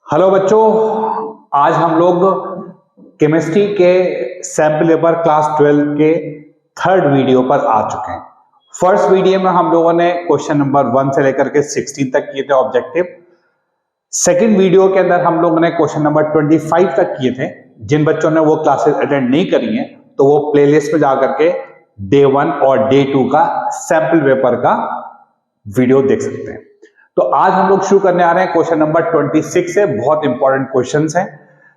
Hello बच्चों, आज हम लोग केमिस्ट्री के सैंपल पेपर क्लास 12 के थर्ड वीडियो पर आ चुके हैं। फर्स्ट वीडियो में हम लोगों ने क्वेश्चन नंबर 1 से लेकर के 16 तक किए थे ऑब्जेक्टिव। सेकंड वीडियो के अंदर हम लोगों ने क्वेश्चन नंबर 25 तक किए थे। जिन बच्चों ने वो क्लासेस अटेंड नहीं करी हैं तो वो प्लेलिस्ट में जाकर के डे 1 और डे 2 का सैंपल पेपर का वीडियो देख सकते हैं। तो आज हम लोग शुरू करने आ रहे हैं क्वेश्चन नंबर 26 से। बहुत इंपॉर्टेंट क्वेश्चंस हैं।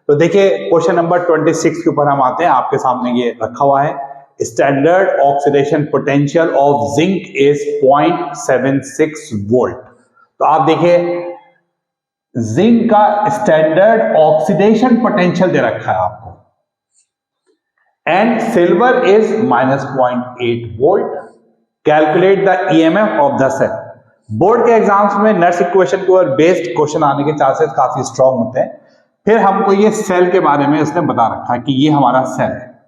तो देखिए क्वेश्चन नंबर 26 के ऊपर हम आते हैं। आपके सामने ये रखा हुआ है, standard oxidation potential of zinc is 0.76 volt. तो आप देखिए जिंक का स्टैंडर्ड ऑक्सीडेशन पोटेंशियल दे रखा है आपको, and silver is -0.8 volt. Calculate the EMF of the cell. Board के एग्जाम्स में नर्स इक्वेशन के ऊपर बेस्ड क्वेश्चन आने के चांसेस काफी स्ट्रांग होते हैं। फिर हमको ये सेल के बारे में इसने बता रखा है कि ये हमारा सेल है,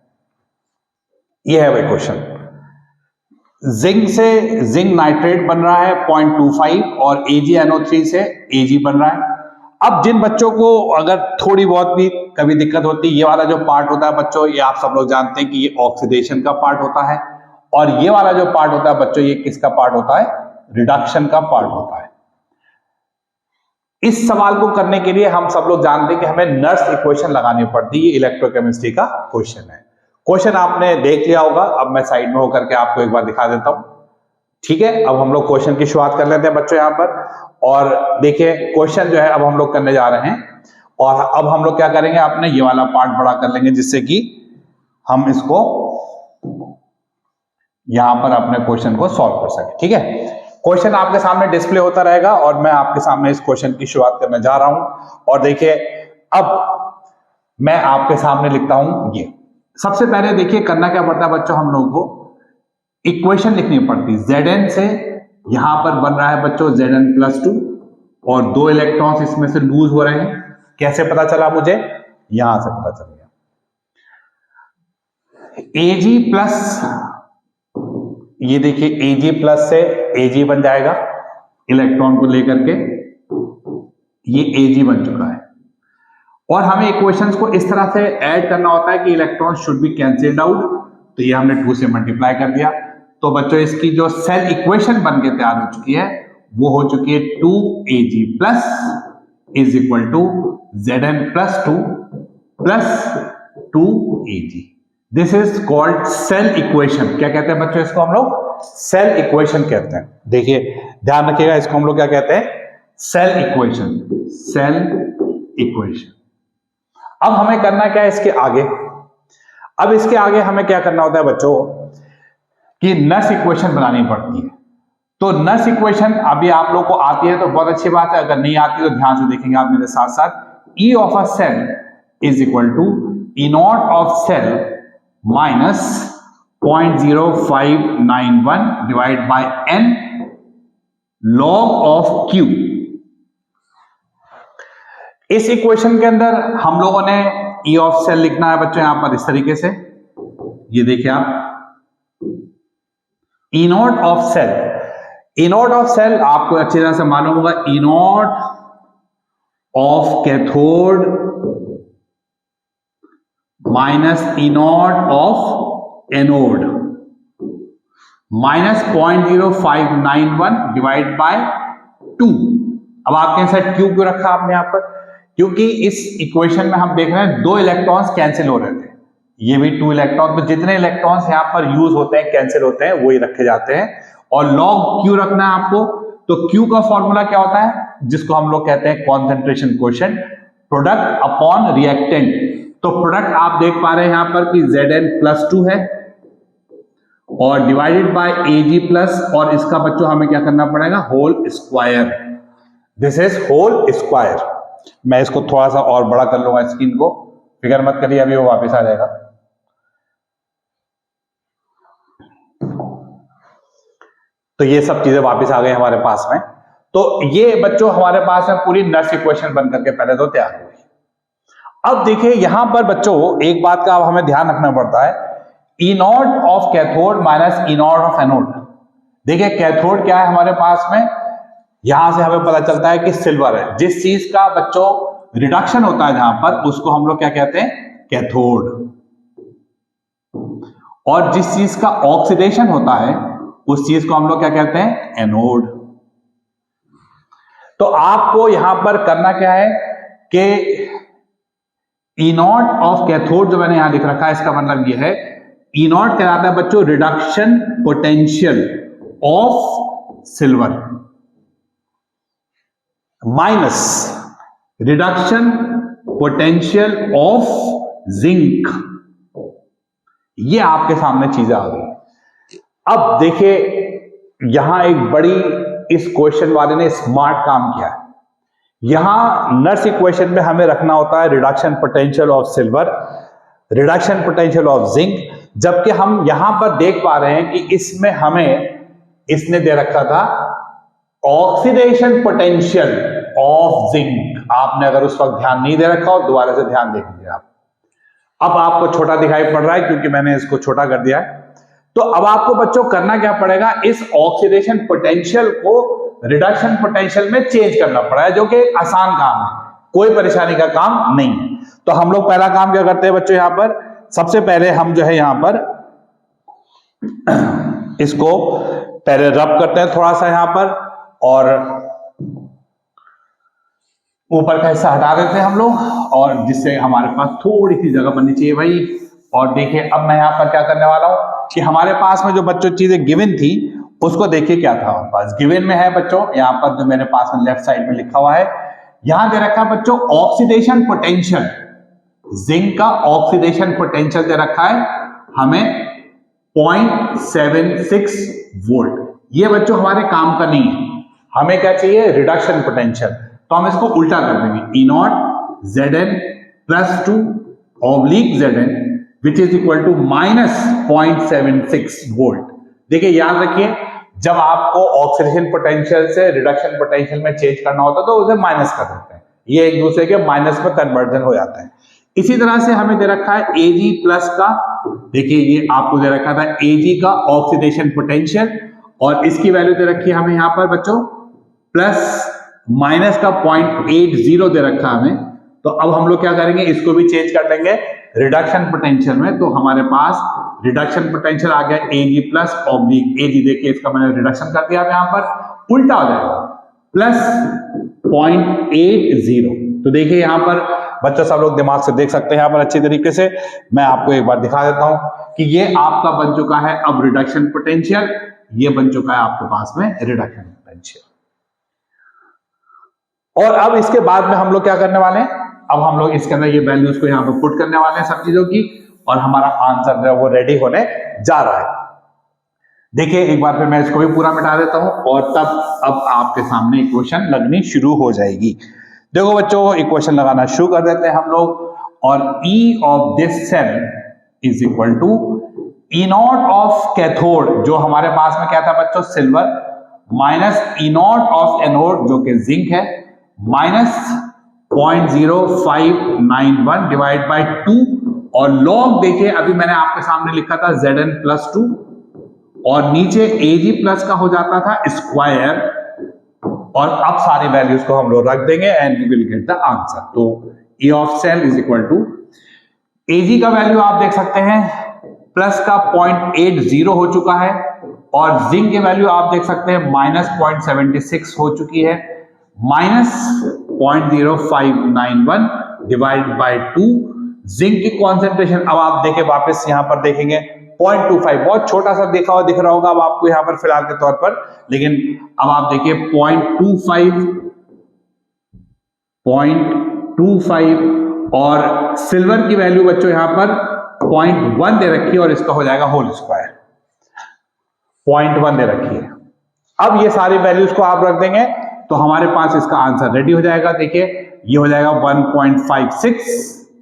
ये है वही क्वेश्चन। जिंक से जिंक नाइट्रेट बन रहा है 0.25 और AgNO3 से Ag बन रहा है। अब जिन बच्चों को अगर थोड़ी बहुत भी कभी दिक्कत होती है, ये वाला जो पार्ट होता है बच्चों, ये आप सब लोग जानते हैं कि ये ऑक्सीडेशन का पार्ट होता है, और ये वाला जो पार्ट होता है बच्चों, ये किसका पार्ट होता है? रिडक्शन का पार्ट होता है। इस सवाल को करने के लिए हम सब लोग जानते हैं कि हमें नर्स इक्वेशन लगानी पड़ती है। ये इलेक्ट्रोकेमिस्ट्री का क्वेश्चन है। क्वेश्चन आपने देख लिया होगा, अब मैं साइड में होकर के आपको एक बार दिखा देता हूं। ठीक है, अब हम लोग क्वेश्चन की शुरुआत कर लेते हैं बच्चों यहां पर। और देखिए क्वेश्चन जो है अब हम लोग करने जा रहे हैं, और अब हम लोग क्या करेंगे, आपने ये वाला पार्ट बड़ा कर लेंगे जिससे कि हम इसको यहां पर अपने क्वेश्चन को सॉल्व कर सके। ठीक है, क्वेश्चन आपके सामने डिस्प्ले होता रहेगा और मैं आपके सामने इस क्वेश्चन की शुरुआत करने जा रहा हूं। और देखिए अब मैं आपके सामने लिखता हूं ये। सबसे पहले देखिए करना क्या पड़ता है बच्चों, हम लोगों को इक्वेशन लिखनी पड़ती है। Zn से यहां पर बन रहा है बच्चों Zn+2 और 2 इलेक्ट्रॉन्स इसमें से लूज हो रहे हैं। कैसे पता चला मुझे? यहां से पता चल गया। Ag+, ये देखिए Ag+ से Ag बन जाएगा, इलेक्ट्रॉन को लेकर के ये Ag बन चुका है। और हमें इक्वेशंस को इस तरह से ऐड करना होता है कि electron should be cancelled out. तो ये हमने 2 से मल्टीप्लाई कर दिया। तो बच्चों इसकी जो सेल इक्वेशन बन के तैयार हो चुकी है वो हो चुकी है 2Ag+ is equal to Zn+2 plus 2Ag। This is called cell equation. क्या कहते हैं बच्चों इसको? हम लोग सेल इक्वेशन कहते हैं। देखिए ध्यान रखिएगा, इसको हम लोग क्या कहते हैं? Cell equation. Cell equation. अब हमें करना क्या है इसके आगे? अब इसके आगे हमें क्या करना होता है बच्चों कि नर्स इक्वेशन बनानी पड़ती है। तो नर्स इक्वेशन अभी आप लोग को आती है तो बहुत अच्छी बात है, अगर नहीं आती तो ध्यान से देखेंगे आप मेरे साथ साथ। E of a cell is equal to E0 of cell minus 0.0591 divide by n log of Q। इस इक्वेशन के अंदर हम लोगों ने E ऑफ सेल लिखना है बच्चों यहां पर इस तरीके से। ये देखिए आप E0 of cell, E0 of cell आपको अच्छी तरह से मालूम होगा, E0 of cathode minus E0 of anode minus 0.0591 divide by 2। अब आपके साथ क्यू क्यों रखा आपने यहां पर? क्योंकि इस इक्वेशन में हम देख रहे हैं 2 इलेक्ट्रॉन्स कैंसिल हो रहे थे, ये भी 2 इलेक्ट्रॉन। तो जितने इलेक्ट्रॉन्स यहां पर यूज होते हैं, कैंसिल होते हैं, वही रखे जाते हैं। और लॉग क्यू रखना है आपको। तो क्यू का फॉर्मूला क्या होता है, जिसको हम लोग कहते हैं concentration coefficient, product upon reactant. तो प्रोडक्ट आप देख पा रहे हैं यहां पर कि Zn+2 है और डिवाइडेड बाय Ag+, और इसका बच्चों हमें क्या करना पड़ेगा? Whole square. This is whole square. मैं इसको थोड़ा सा और बड़ा कर लूंगा स्क्रीन को, फिक्र मत करिए, अभी वो वापस आ जाएगा। तो ये सब चीजें वापस आ गई हमारे पास में। तो ये बच्चों हमारे पास में पूरी नर्स इक्वेशन बन करके पहले तो तैयार हुई। अब देखिए यहां पर बच्चों एक बात का हमें ध्यान रखना पड़ता है, E0 of cathode minus E0 of anode. देखिए कैथोड क्या है हमारे पास में, यहां से हमें पता चलता है कि सिल्वर है। जिस चीज का बच्चों रिडक्शन होता है जहां पर, उसको हम लोग क्या कहते हैं, कैथोड। और जिस चीज का ऑक्सीडेशन होता है उस चीज को हम लोग क्या कहते हैं, एनोड। तो आपको यहां पर करना क्या है कि ई नॉट ऑफ कैथोड जो मैंने यहां लिख रखा है, इसका मतलब यह है ई नॉट कहलाता है बच्चों reduction potential of silver minus reduction potential of zinc. ये आपके सामने चीजें आ गई। अब देखिए यहां एक बड़ी, इस क्वेश्चन वाले ने स्मार्ट काम किया है। यहां नर्स इक्वेशन में हमें रखना होता है reduction potential of silver, reduction potential of zinc, जबकि हम यहां पर देख पा रहे हैं कि इसमें हमें इसने दे रखा था ऑक्सीडेशन पोटेंशियल ऑफ जिंक। आपने अगर उस वक्त ध्यान नहीं दे रखा हो दोबारा से ध्यान देख लीजिए आप। अब आपको छोटा दिखाई पड़ रहा है क्योंकि मैंने इसको छोटा कर दिया है। तो अब आपको बच्चों करना क्या पड़ेगा, इस ऑक्सीडेशन पोटेंशियल को रिडक्शन पोटेंशियल में चेंज करना पड़ा है, जो कि एक आसान काम है, कोई परेशानी का काम नहीं है। तो हम लोग पहला काम क्या करते हैं बच्चों, यहां पर सबसे पहले हम जो है यहां पर इसको पहले रब करते हैं थोड़ा सा यहां पर, और ऊपर का हिस्सा हटा देते हैं हम लोग, और जिससे हमारे पास थोड़ी सी जगह बननी चाहिए भाई। और देखिए अब मैं यहां पर क्या करने वाला हूं कि हमारे पास में जो बच्चों चीजें गिवन थी उसको देखिए क्या था हमारे पास। गिवन में है बच्चों यहां पर जो मेरे पास में लेफ्ट साइड में लिखा हुआ है, यहां दे रखा है बच्चों ऑक्सीडेशन पोटेंशियल, जिंक का ऑक्सीडेशन पोटेंशियल दे रखा है हमें 0.76 वोल्ट। ये बच्चों हमारे काम का नहीं है, हमें क्या चाहिए, रिडक्शन पोटेंशियल। तो हम इसको उल्टा कर देंगे, E not Zn plus 2 oblique Zn which is equal to minus 0.76 volt. देखिए याद रखिए जब आपको ऑक्सीडेशन पोटेंशियल से रिडक्शन पोटेंशियल में चेंज करना होता है तो उसे माइनस कर देते हैं, ये एक दूसरे के माइनस में कन्वर्जन हो जाता है। इसी तरह से हमें दे रखा है Ag प्लस का, देखिए ये आपको दे रखा था Ag का ऑक्सीडेशन पोटेंशियल, और इसकी वैल्यू दे रखी है हमें यहां पर बच्चों प्लस माइनस का 0.80 दे रखा है हमें। तो अब हम लोग क्या करेंगे, इसको भी चेंज कर देंगे रिडक्शन पोटेंशियल में। तो हमारे पास रिडक्शन पोटेंशियल आ गया Ag प्लस ऑब्लिक Ag, देखिए इसका मैंने रिडक्शन कर दिया यहां पर, उल्टा हो जाएगा प्लस 0.80। तो देखिए यहां पर बच्चों सब लोग दिमाग से देख सकते हैं यहां पर अच्छी तरीके से। मैं आपको एक बार दिखा देता हूं कि ये आपका बन चुका है अब रिडक्शन पोटेंशियल, ये बन चुका है आपके पास में रिडक्शन पोटेंशियल। और अब इसके बाद में हम लोग क्या करने वाले हैं, अब हम लोग इसके अंदर ये वैल्यूज को यहां पर पुट करने वाले हैं सब चीजों की, और हमारा आंसर जो है वो रेडी होने जा रहा है। देखिए एक बार फिर मैं इसको भी पूरा मिटा देता हूं, और तब अब आपके सामने इक्वेशन लगनी शुरू हो जाएगी। देखो बच्चों इक्वेशन लगाना शुरू कर देते हैं हम लोग, और E of this cell is equal to E naught of cathode, जो हमारे पास में क्या था बच्चों, silver, minus E naught of anode जो कि जिंक है, माइनस 0.0591 डिवाइड बाय 2, और लॉग देखिए अभी मैंने आपके सामने लिखा था Zn प्लस 2, और नीचे Ag प्लस का हो जाता था स्क्वायर, और अब सारी वैल्यूज को हम लोग रख देंगे and we will get the answer. तो E of cell is equal to Ag का वैल्यू आप देख सकते हैं प्लस का 0.80 हो चुका है, और जिंक की वैल्यू आप देख सकते हैं माइनस 0.76 हो चुकी है, माइनस 0.0591 डिवाइड बाय 2। जिंक की कॉन्सेंट्रेशन अब आप देखें वापस यहां पर देखेंगे 0.25, बहुत छोटा सा देखा हुआ दिख रहा होगा अब आपको यहां पर फिलहाल के तौर पर, लेकिन अब आप देखिए 0.25, और सिल्वर की वैल्यू बच्चों यहां पर 0.1 दे रखी है, और इसका हो जाएगा होल स्क्वायर 0.1 दे रखी है। अब ये सारी वैल्यूज को आप रख देंगे तो हमारे पास इसका आंसर रेडी हो जाएगा। देखिए ये हो जाएगा 1.56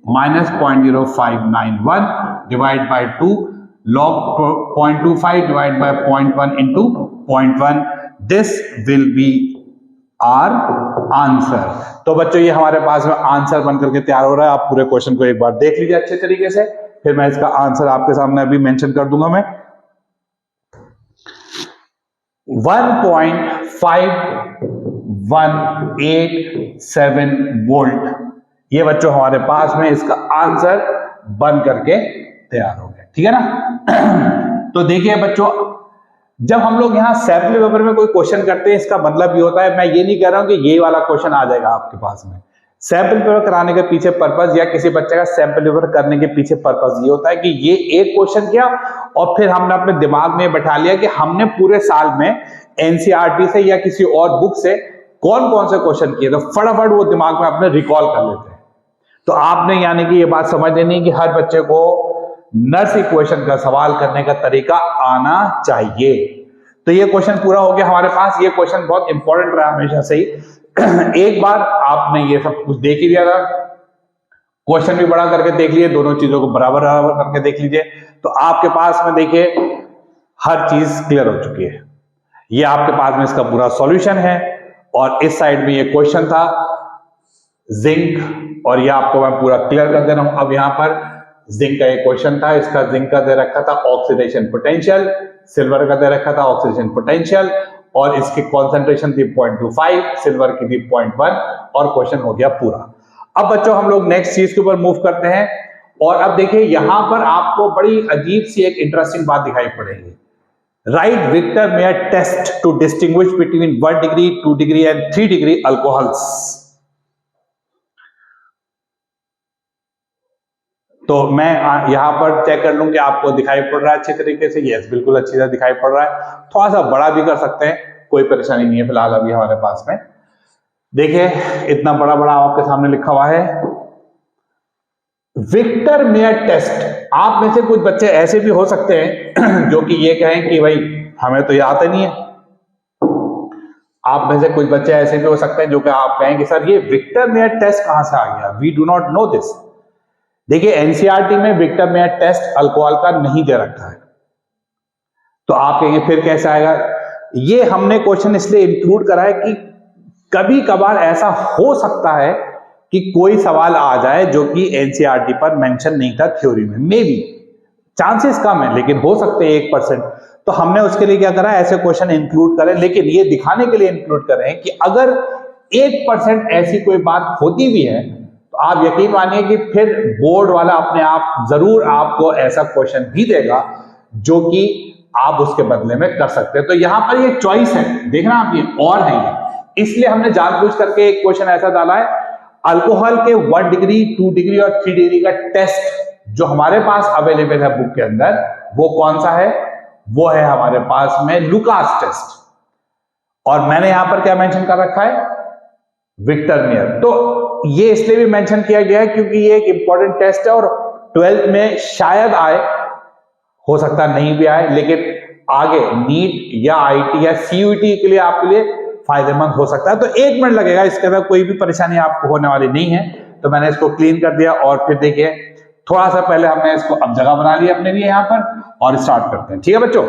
minus 0.0591 divide by 2 log 0.25 divide by 0.1 into 0.1, this will be our answer. तो बच्चों ये हमारे पास में आंसर बनकर के तैयार हो रहा है। आप पूरे क्वेश्चन को एक बार देख लीजिए अच्छे तरीके से, फिर मैं इसका आंसर आपके सामने अभी मेंशन कर दूंगा। मैं 1.5187 वोल्ट ये बच्चों हमारे पास में इसका आंसर बन करके तैयार हो गया, ठीक है ना। तो देखिए बच्चों, जब हम लोग यहाँ सैंपल पेपर में कोई क्वेश्चन करते हैं, इसका मतलब ये होता है, मैं ये नहीं कह रहा हूं कि ये वाला क्वेश्चन आ जाएगा आपके पास में। सैंपल पेपर कराने के पीछे पर्पस या किसी बच्चे का सैंपल पेपर करने के पीछे पर्पस ये होता है कि ये एक क्वेश्चन किया और फिर हमने अपने दिमाग में बैठा लिया कि हमने पूरे साल में एनसीईआरटी से या किसी और बुक से कौन कौन से क्वेश्चन किए, तो फटाफट वो दिमाग में अपने रिकॉल कर लेते हैं। तो आपने यानी कि ये बात समझ लेनी कि हर बच्चे को नर्स इक्वेशन का सवाल करने का तरीका आना चाहिए। तो ये क्वेश्चन पूरा हो गया हमारे पास। ये क्वेश्चन बहुत इंपॉर्टेंट रहा हमेशा से ही। एक बार आपने ये सब कुछ देख ही लिया था, क्वेश्चन भी बड़ा करके देख लिए, दोनों चीजों को बराबर बराबर करके देख लीजिए, तो आपके पास में देखिए हर चीज क्लियर हो चुकी है। ये आपके पास में इसका पूरा सॉल्यूशन है और इस साइड में ये क्वेश्चन था जिंक, और ये आपको मैं पूरा क्लियर कर दे रहा हूं। अब यहां पर जिंक का एक क्वेश्चन था, इसका जिंक का दे रखा था ऑक्सीडेशन पोटेंशियल, सिल्वर का दे रखा था ऑक्सीडेशन पोटेंशियल, और इसकी कॉन्सेंट्रेशन थी 0.25, सिल्वर की थी 0.1, और क्वेश्चन हो गया पूरा। अब बच्चों हम लोग नेक्स्ट चीज के ऊपर मूव करते हैं, और अब देखिए यहां पर आपको बड़ी अजीब सी एक इंटरेस्टिंग बात दिखाई पड़ेगी। Right Victor Meyer test to distinguish between 1 degree, 2 degree and 3 degree alcohols. तो मैं यहां पर चेक कर लूं कि आपको दिखाई पड़ रहा है अच्छी तरीके से। यस, बिल्कुल अच्छी तरह दिखाई पड़ रहा है। थोड़ा सा बड़ा भी कर सकते हैं, कोई परेशानी नहीं है फिलहाल अभी हमारे पास में। देखिए इतना बड़ा बड़ा आपके सामने लिखा हुआ है विक्टर मेयर टेस्ट। आप में से कुछ बच्चे ऐसे भी हो सकते हैं जो कि ये कहें कि भाई हमें तो ये आता नहीं है। आप में से कुछ बच्चे ऐसे भी हो सकते हैं जो कि आप कहें कि सर ये विक्टर मेयर टेस्ट कहां से आ गया, we do not know this. देखिए एनसीईआरटी में विक्टर मेयर टेस्ट अल्कोहल का नहीं दे रखा है, तो आप कहेंगे फिर कैसे आएगा। ये हमने क्वेश्चन इसलिए इंक्लूड करा है कि कभी कभार ऐसा हो सकता है कि कोई सवाल आ जाए जो कि एनसीईआरटी पर मेंशन नहीं था थ्योरी में, मे बी, चांसेस कम है लेकिन हो सकते हैं 1%। तो हमने उसके लिए क्या करा, ऐसे क्वेश्चन इंक्लूड करें, लेकिन ये दिखाने के लिए इंक्लूड करें कि अगर 1% ऐसी कोई बात होती भी है तो आप यकीन मानिए कि फिर बोर्ड वाला अपने आप जरूर आपको ऐसा क्वेश्चन भी देगा जो कि आप उसके बदले में कर सकते हैं। तो यहां पर ये चॉइस है, देखना आप, ये और है ये, इसलिए हमने जानबूझ करके एक क्वेश्चन ऐसा डाला है। अल्कोहल के 1 डिग्री, 2 डिग्री और 3 डिग्री का टेस्ट जो हमारे पास अवेलेबल है बुक के अंदर, वो कौन सा है, वो है हमारे पास में लुकास टेस्ट। और मैंने यहां पर क्या मेंशन कर रखा है, विक्टर मेयर। तो ये इसलिए भी मेंशन किया गया है क्योंकि ये एक इंपॉर्टेंट टेस्ट है और 12th में शायद आए, हो सकता नहीं भी आए, लेकिन आगे नीट या आईटी या सीयूईटी के लिए आपके लिए फायदेमंद हो सकता है। तो 1 मिनट लगेगा, इसके अंदर कोई भी परेशानी आपको होने वाली नहीं है। तो मैंने इसको क्लीन कर दिया और फिर देखिए थोड़ा सा पहले हमने इसको अब जगह बना लिया अपने लिए यहां पर, और स्टार्ट करते हैं, ठीक है बच्चों।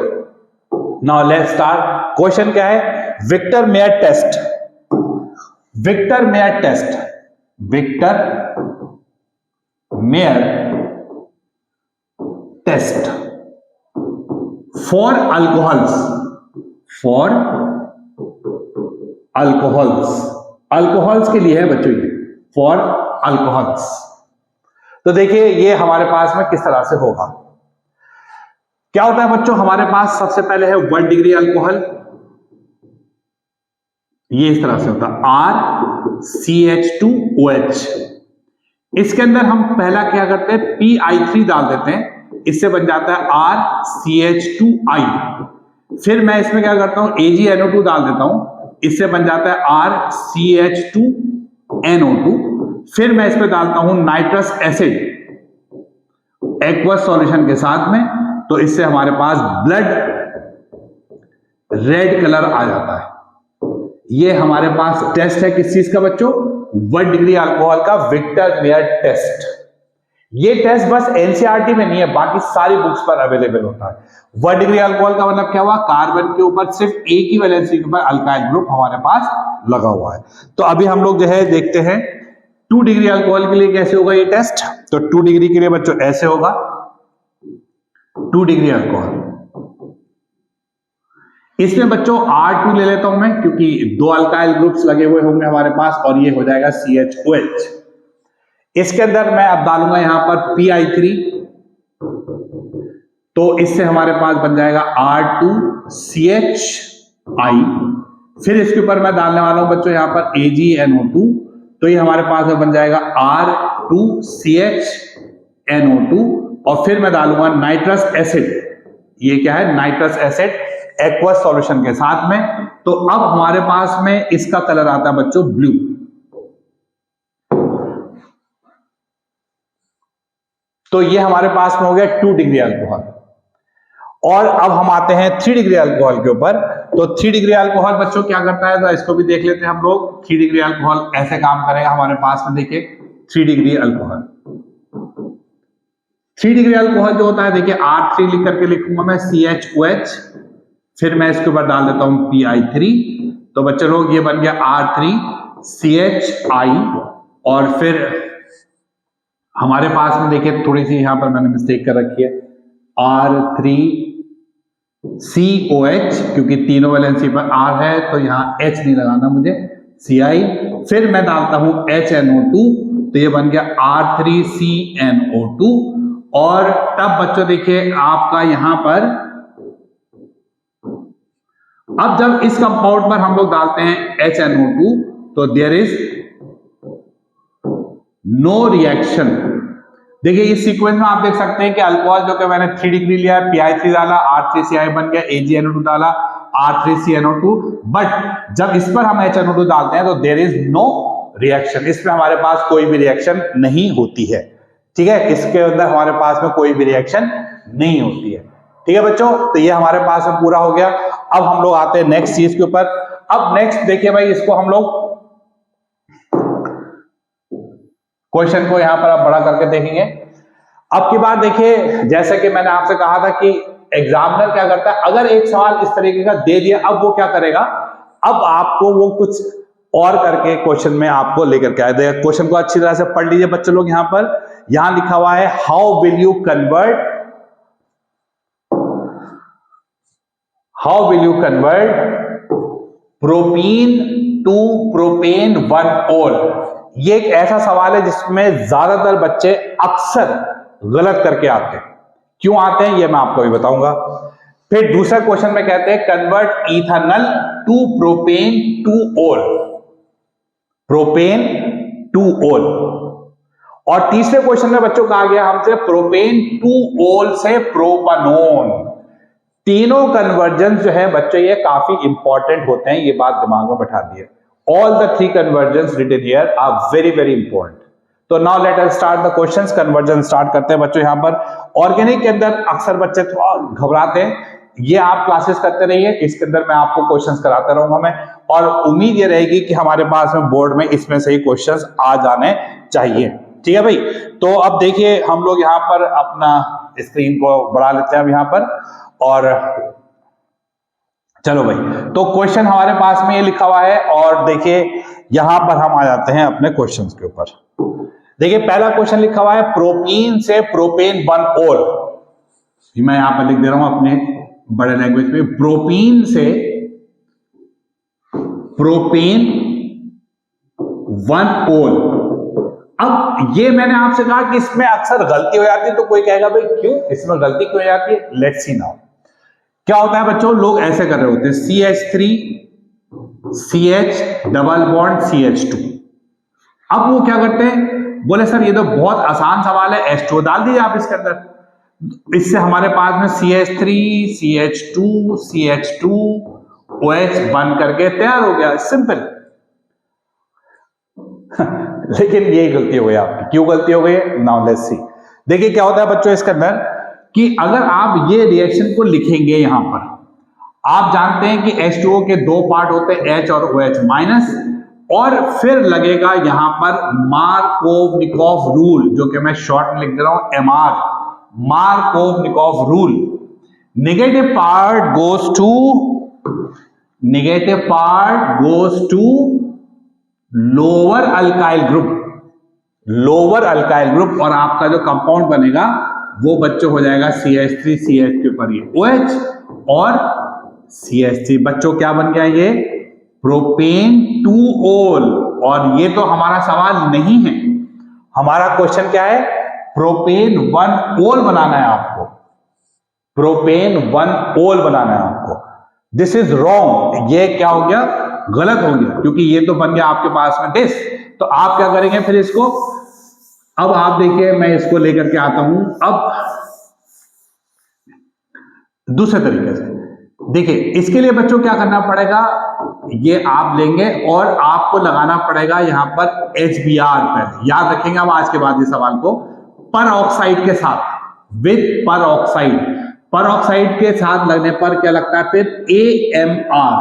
Now let's start. क्वेश्चन क्या है, Victor Meyer test. Victor Meyer test, Victor Meyer test for alcohols, for alcohols, alcohols के लिए है बच्चों ये, फॉर अल्कोहल्स। तो देखिए ये हमारे पास में किस तरह से होगा। क्या होता है बच्चों, हमारे पास सबसे पहले है 1 डिग्री अल्कोहल, ये इस तरह से होता है RCH2OH। इसके अंदर हम पहला क्या करते हैं, PI3 डाल देते हैं, इससे बन जाता है RCH2I। फिर मैं इसमें क्या करता हूं, AgNO2 डाल देता हूं, इससे बन जाता है RCH2NO2। फिर मैं इसमें डालता हूं नाइट्रस एसिड एक्वस सॉल्यूशन के साथ में, तो इससे हमारे पास ब्लड रेड कलर आ जाता है। ये हमारे पास टेस्ट है किस चीज का बच्चों, 1 डिग्री अल्कोहल का विक्टर मेयर टेस्ट। ये टेस्ट बस एनसीईआरटी में नहीं है, बाकी सारी बुक्स पर अवेलेबल होता है। 1 डिग्री अल्कोहल का मतलब क्या हुआ, कार्बन के ऊपर सिर्फ एक ही वैलेंसी के ऊपर अल्काइल ग्रुप हमारे पास लगा हुआ है। तो अभी हम लोग जो है देखते हैं 2 डिग्री अल्कोहल के लिए कैसे होगा ये टेस्ट। तो 2 डिग्री के लिए बच्चों ऐसे होगा, 2 डिग्री अल्कोहल, इसमें बच्चों R2 ले लेता हूं मैं क्योंकि 2 अल्काइल ग्रुप्स लगे हुए होंगे हमारे पास, और ये हो जाएगा CHOH। इसके अंदर मैं अब डालूंगा यहां पर PI3, तो इससे हमारे पास बन जाएगा R2CHI। फिर इसके ऊपर मैं डालने वाला हूं बच्चों यहां पर AgNO2, तो ये हमारे पास बन जाएगा R2CHNO2। और फिर मैं डालूंगा नाइट्रस एसिड, ये क्या है, नाइट्रस एसिड एक्वस सॉल्यूशन के साथ में। तो अब हमारे पास में इसका कलर आता है बच्चों ब्लू। तो ये हमारे पास में हो गया 2 डिग्री अल्कोहल। और अब हम आते हैं 3 डिग्री अल्कोहल के ऊपर। तो 3 डिग्री अल्कोहल बच्चों क्या करता है, तो इसको भी देख लेते हैं हम लोग। 3 डिग्री अल्कोहल ऐसे काम करेगा हमारे पास में, देखिए 3 डिग्री अल्कोहल। 3 डिग्री अल्कोहल जो होता है, देखिए R3 लिख करके लिखूंगा मैं CHOH, फिर मैं इसके ऊपर डाल देता हूं PI3। तो बच्चे लोग ये बन गया R3CHI। और फिर हमारे पास में देखिए थोड़ी सी यहां पर मैंने मिस्टेक कर रखी है, R3COH, क्योंकि तीनों वैलेंसी पर R है तो यहां H नहीं लगाना मुझे, CI। फिर मैं डालता हूं HNO2, तो ये बन गया R3CNO2। और तब बच्चों देखिए आपका यहां पर, अब जब इस कंपाउंड पर हम लोग डालते हैं HNO2, तो देयर इज नो रिएक्शन। देखिए इस सीक्वेंस में आप देख सकते हैं कि अल्कोहल जो कि मैंने 3 डिग्री लिया है, PI3 डाला, R3CI बन गया, AgNO2 डाला, R3CNO2। बट जब इस पर हम HNO2 डालते हैं तो देयर इज नो रिएक्शन, इसमें हमारे पास कोई भी रिएक्शन नहीं होती है। ठीक है, इसके अंदर हमारे पास में कोई भी रिएक्शन नहीं होती है। ठीक है बच्चों, तो ये हमारे पास में पूरा हो गया। अब हम लोग आते हैं नेक्स्ट चीज के ऊपर। अब नेक्स्ट देखिए भाई, इसको हम लोग क्वेश्चन को यहां पर आप बड़ा करके देखेंगे। अब की बार देखिए, जैसे कि मैंने आपसे कहा था कि एग्जामिनर क्या करता है, अगर एक सवाल इस तरीके का दे दिया, अब वो क्या करेगा, अब आपको वो कुछ और करके क्वेश्चन में आपको लेकर के आ जाएगा। क्वेश्चन को अच्छी तरह से पढ़ लीजिए बच्चे लोग। यहां पर यहां लिखा हुआ है, how will you convert propene to propane 1-ol। ये एक ऐसा सवाल है जिसमें ज्यादातर बच्चे अक्सर गलत करके आते हैं। क्यों आते हैं ये मैं आपको भी बताऊंगा। फिर दूसरा क्वेश्चन में कहते हैं, convert ethanol to propane 2-ol, propane 2-ol। और तीसरे क्वेश्चन में बच्चों कहा गया हमसे, प्रोपेन 2-ol से प्रोपानोन। तीनों कन्वर्जन जो है बच्चों ये काफी इंपॉर्टेंट होते हैं, ये बात दिमाग में बैठा दिए। All the 3 conversions written here are very very important. तो now let us start the questions. Conversion start करते हैं बच्चों। यहाँ पर ऑर्गेनिक के अंदर अक्सर बच्चे थोड़ा घबराते हैं, ये आप क्लासेस करते रहिए, इसके अंदर मैं आपको क्वेश्चंस कराता रहूंगा मैं, और उम्मीद ये रहेगी कि हमारे पास में बोर्ड में इसमें से ही क्वेश्चंस आ जाने चाहिए। ठीक है भाई, तो अब देखिए हम लोग यहाँ पर अपना स्क्रीन को बढ़ा लेते हैं अब यहाँ पर, और चलो भाई, तो क्वेश्चन हमारे पास में ये लिखा हुआ है। और देखिए यहां पर हम आ जाते हैं अपने क्वेश्चंस के ऊपर। देखिए पहला क्वेश्चन लिखा हुआ है, प्रोपीन से प्रोपेन 1-ol। मैं यहां पर लिख दे रहा हूं अपने बड़े लैंग्वेज में, प्रोपीन से प्रोपेन 1-ol। अब ये मैंने आपसे कहा कि इसमें अक्सर गलती हो जाती है, तो कोई कहेगा भाई क्यों इसमें गलती क्यों हो जाती है, लेट्स सी नाउ। क्या होता है बच्चों, लोग ऐसे कर रहे होते हैं, CH3 CH double bond CH2। अब वो क्या करते हैं, बोले सर ये तो बहुत आसान सवाल है, H2 डाल दीजिए आप इसके अंदर। इससे हमारे पास में CH3 CH2 CH2 OH बन करके तैयार हो गया, सिंपल। लेकिन यही गलती हो गई आपकी। क्यों गलती हो गई, नाउ लेट्स सी। देखिए क्या होता है बच्चों इसके अंदर, कि अगर आप ये रिएक्शन को लिखेंगे यहां पर, आप जानते हैं कि H2O के 2 पार्ट होते हैं, H और OH माइनस, और फिर लगेगा यहां पर मार्कोवनिकोव रूल, जो कि मैं शॉर्ट में लिख दे रहा हूं MR, Markovnikov rule. Negative part goes to lower alkyl group, और आपका जो कंपाउंड बनेगा वो बच्चों हो जाएगा CH3 CH के ऊपर ये OH और CH3। बच्चों क्या बन गया, ये प्रोपेन 2-ol। और ये तो हमारा सवाल नहीं है, हमारा क्वेश्चन क्या है, प्रोपेन 1 ओल बनाना है आपको, प्रोपेन 1 ओल बनाना है आपको। दिस इज रॉन्ग, ये क्या हो गया, गलत हो गया, क्योंकि ये तो बन गया आपके पास में दिस। तो आप क्या करेंगे फिर इसको, अब आप देखिए मैं इसको लेकर के आता हूं अब दूसरे तरीके से। देखिए इसके लिए बच्चों क्या करना पड़ेगा, ये आप लेंगे और आपको लगाना पड़ेगा यहां पर HBr पहले, याद रखेंगे हम आज के बाद इस सवाल को, पर ऑक्साइड के साथ, विद पर ऑक्साइड, पर ऑक्साइड के साथ लगने पर क्या लगता है फिर AMR।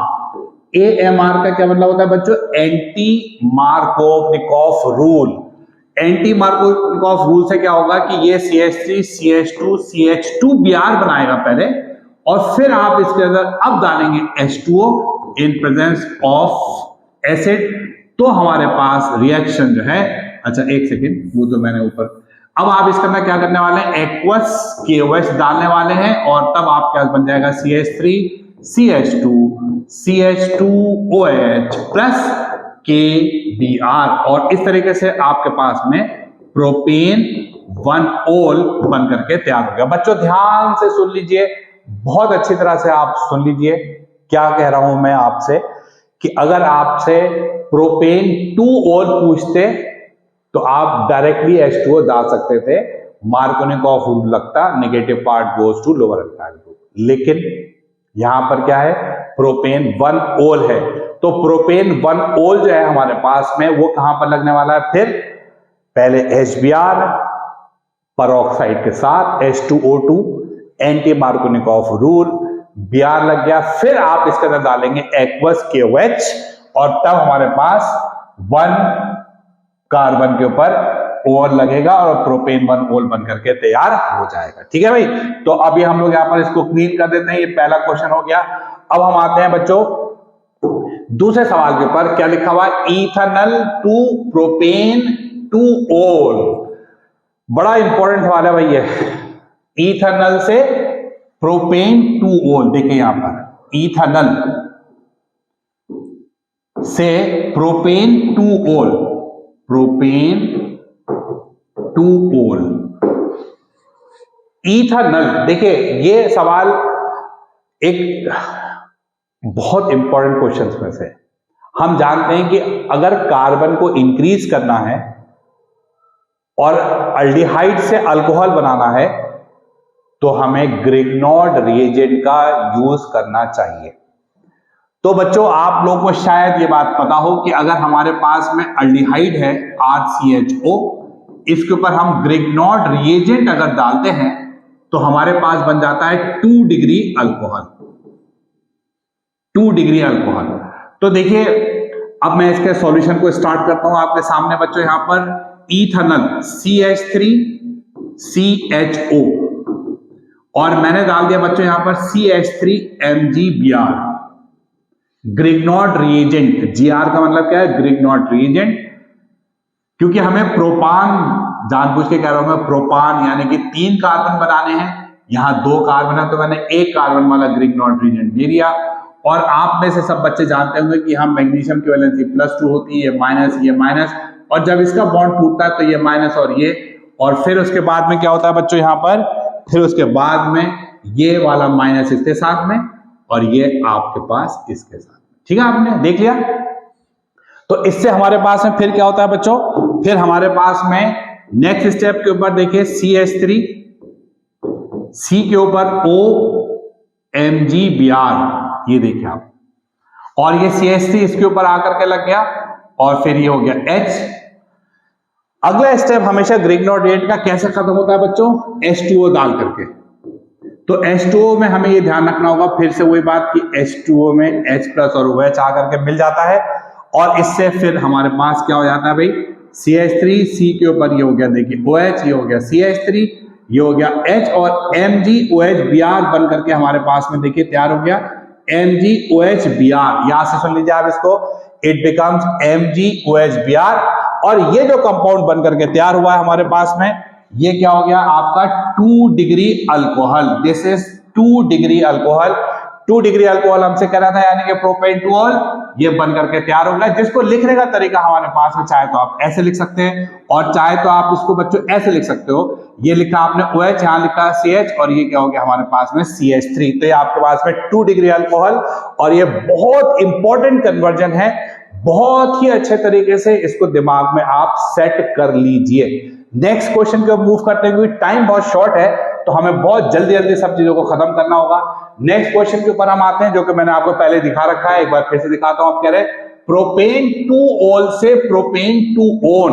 AMR का क्या मतलब होता है बच्चों, anti Markovnikov rule. Anti Markovnikov rule से क्या होगा कि ये CH3 CH2 CH2Br बनाएगा पहले, और फिर आप इसके अंदर अब डालेंगे H2O in presence of acid, तो हमारे पास रिएक्शन जो है, अच्छा एक सेकेंड, वो तो मैंने ऊपर, अब आप इसके अंदर क्या करने वाले हैं, एक्वस KOH डालने वाले हैं, और तब आपका बन जाएगा CH3 CH2 CH2OH plus KBr, और इस तरीके से आपके पास में प्रोपेन 1 ओल बन करके तैयार हो गया। बच्चों ध्यान से सुन लीजिए, बहुत अच्छी तरह से आप सुन लीजिए क्या कह रहा हूं मैं आपसे, कि अगर आपसे प्रोपेन 2 ओल पूछते तो आप डायरेक्टली H2O डाल सकते थे, मार्कोवनिकॉफ रूल लगता, negative part goes to lower alkyl group. लेकिन यहां पर क्या है, प्रोपेन 1 ओल है, तो प्रोपेन 1 ओल जो है हमारे पास में वो कहां पर लगने वाला है, फिर पहले HBr परऑक्साइड के साथ H2O2 anti Markovnikov rule, Br लग गया, फिर आप इसके अंदर डालेंगे एक्वस KOH, और तब हमारे पास 1 कार्बन के ऊपर ओल लगेगा और प्रोपेन 1 ओल बन करके तैयार हो जाएगा। ठीक है भाई, तो अभी हम लोग यहां पर इसको क्लीन कर देते हैं, ये पहला क्वेश्चन हो गया। अब हम आते हैं बच्चों दूसरे सवाल के ऊपर, क्या लिखा हुआ है, इथेनॉल टू प्रोपेन 2 ओल। बड़ा इंपॉर्टेंट सवाल है भाई ये, इथेनॉल से प्रोपेन 2 ओल। देखिए यहां पर इथेनॉल से प्रोपेन 2 ओल, प्रोपेन 2 ओल, इथेनॉल। देखिए ये सवाल एक बहुत इंपॉर्टेंट क्वेश्चन में से, हम जानते हैं कि अगर कार्बन को इंक्रीज करना है और अल्डिहाइड से अल्कोहल बनाना है तो हमें ग्रिग्नॉर्ड रिएजेंट का यूज करना चाहिए। तो बच्चों आप लोगों को शायद ये बात पता हो कि अगर हमारे पास में अल्डिहाइड है RCHO, इसके ऊपर हम ग्रिग्नॉर्ड रिएजेंट अगर डालते हैं तो हमारे पास बन जाता है 2 डिग्री अल्कोहल, 2 डिग्री अल्कोहल। तो देखिए अब मैं इसके सॉल्यूशन को स्टार्ट करता हूं आपके सामने बच्चों। यहां पर इथेनॉल CH3CHO, और मैंने डाल दिया बच्चों यहां पर CH3MgBr, ग्रिग्नॉर्ड रिएजेंट। Gr का मतलब क्या है, ग्रिग्नॉर्ड रिएजेंट, क्योंकि हमें प्रोपान, जानबूझ के कह रहा हूं मैं, प्रोपान यानी कि 3 कार्बन बनाने हैं, यहां 2 कार्बन है तो मैंने 1 कार्बन वाला ग्रिग्नॉर्ड रिएजेंट ले लिया। और आप में से सब बच्चे जानते होंगे कि हम मैग्नीशियम की वैलेंसी +2 होती है, ये माइनस, और जब इसका बॉन्ड टूटता है तो ये माइनस और ये, और फिर उसके बाद में क्या होता है बच्चों यहां पर, फिर उसके बाद में ये वाला माइनस इसके साथ में और ये आपके पास इसके साथ। ठीक है, आपने देख लिया। तो इससे हमारे पास में फिर क्या होता है बच्चों, फिर हमारे पास में नेक्स्ट स्टेप के ऊपर देखिए CH3, C के ऊपर OMgBr, ये देखिए आप, और ये CH3 इसके ऊपर आकर के लग गया, और फिर ये हो गया H। अगला स्टेप हमेशा ग्रिग्नॉर्ड रिएजेंट का कैसे खत्म होता है बच्चों, H2O डाल करके। तो H2O में हमें ये ध्यान रखना होगा, फिर से वही बात कि H2O में H+ और OH आकर के मिल जाता है, और इससे फिर हमारे पास क्या हो जाता है भाई, CH3, C के ऊपर ये हो गया देखिए OH, ये हो गया CH3, ये हो गया H, और MgOHBr बन करके हमारे पास में देखिए तैयार हो गया MgOHBr। यहां से सुन लीजिए आप इसको, इट बिकम्स MgOHBr, और ये जो कंपाउंड बन करके तैयार हुआ है हमारे पास में, ये क्या हो गया आपका 2 degree alcohol. This is 2 degree alcohol, 2 degree alcohol हमसे कह रहा था, यानी कि प्रोपेन 2ऑल ये बन करके तैयार हो गया। जिसको लिखने का तरीका हमारे पास में चाहे तो आप ऐसे लिख सकते हैं और चाहे तो आप इसको बच्चों ऐसे लिख सकते हो। ये लिखा आपने OH, यहां लिखा CH और ये क्या हो गया हमारे पास में CH3। तो ये आपके पास में 2 डिग्री अल्कोहल और ये बहुत इंपॉर्टेंट कन्वर्जन है, बहुत ही अच्छे तरीके से इसको दिमाग में आप सेट कर लीजिए। नेक्स्ट क्वेश्चन को मूव करते हैं क्योंकि टाइम बहुत शॉर्ट है तो हमें बहुत जल्दी जल्दी सब चीजों को खत्म करना होगा। नेक्स्ट क्वेश्चन के ऊपर हम आते हैं जो कि मैंने आपको पहले दिखा रखा है, एक बार फिर से दिखाता हूं। आप कह रहे प्रोपेन 2ऑल से प्रोपेन 2ओन।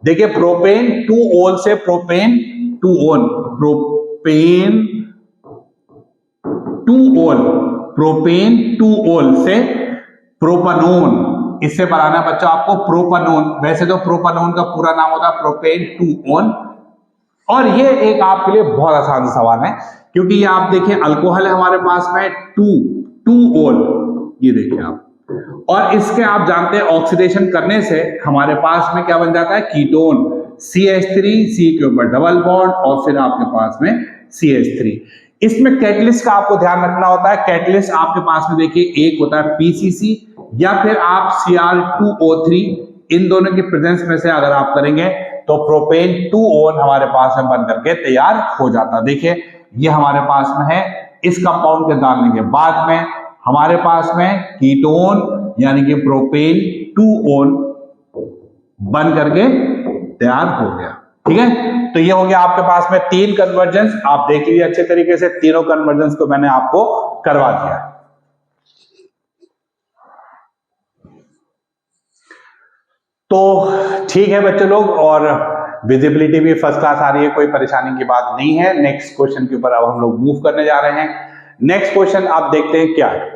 देखिए प्रोपेन 2ऑल से प्रोपेन 2ओन, प्रोपेन 2ऑल, प्रोपेन 2ऑल से प्रोपनोन, इससे बनाना बच्चों आपको प्रोपनोन। वैसे तो प्रोपनोन का पूरा नाम होता है प्रोपेन 2ओन। और ये एक आपके लिए बहुत आसान सवाल है क्योंकि ये आप देखिए अल्कोहल है हमारे पास में 2ऑल, ये देखिए आप, और इसके आप जानते हैं ऑक्सीडेशन करने से हमारे पास में क्या बन जाता है, कीटोन CH3, C के ऊपर डबल बॉन्ड और फिर आपके पास में CH3। इसमें कैटलिस्ट का आपको ध्यान रखना होता है। कैटलिस्ट आपके पास में देखिए एक होता है PCC या फिर आप Cr2O3, इन दोनों के प्रेजेंस में से अगर आप करेंगे तो प्रोपेन 2ओन हमारे पास में बन करके तैयार हो जाता। देखिए ये हमारे पास में है, इस कंपाउंड के डालने के बाद में हमारे पास में कीटोन यानी कि प्रोपेन 2ओन बन करके तैयार हो गया। ठीक है, तो ये हो गया आपके पास में 3 कन्वर्जेंस। आप देख लीजिए अच्छे तरीके से, तीनों कन्वर्जेंस को मैंने आपको करवा दिया। तो ठीक है बच्चों लोग, और विजिबिलिटी भी फर्स्ट क्लास आ रही है, कोई परेशानी की बात नहीं है। नेक्स्ट क्वेश्चन के ऊपर अब हम लोग मूव करने जा रहे हैं। नेक्स्ट क्वेश्चन आप देखते हैं क्या है।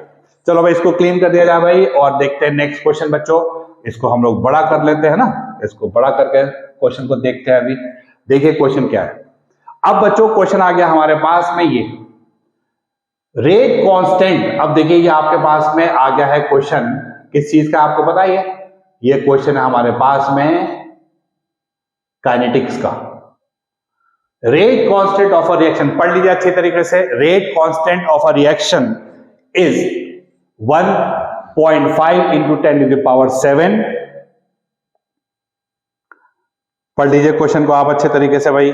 चलो भाई इसको क्लीन कर दिया जाए भाई और देखते हैं नेक्स्ट क्वेश्चन बच्चों। इसको हम लोग बड़ा कर लेते हैं ना, इसको बड़ा करके क्वेश्चन को देखते हैं। अभी देखिए क्वेश्चन क्या है। अब बच्चों क्वेश्चन आ गया हमारे पास में ये रेट कांस्टेंट। अब देखिए ये आपके पास में आ गया है क्वेश्चन, किस चीज का आपको पता है? ये क्वेश्चन है हमारे पास में काइनेटिक्स का। Rate constant of a reaction, पढ़ लीजिए अच्छे तरीके से। Rate constant of a reaction is 1.5 into 10⁻⁷। पढ़ लीजिए क्वेश्चन को आप अच्छे तरीके से भाई।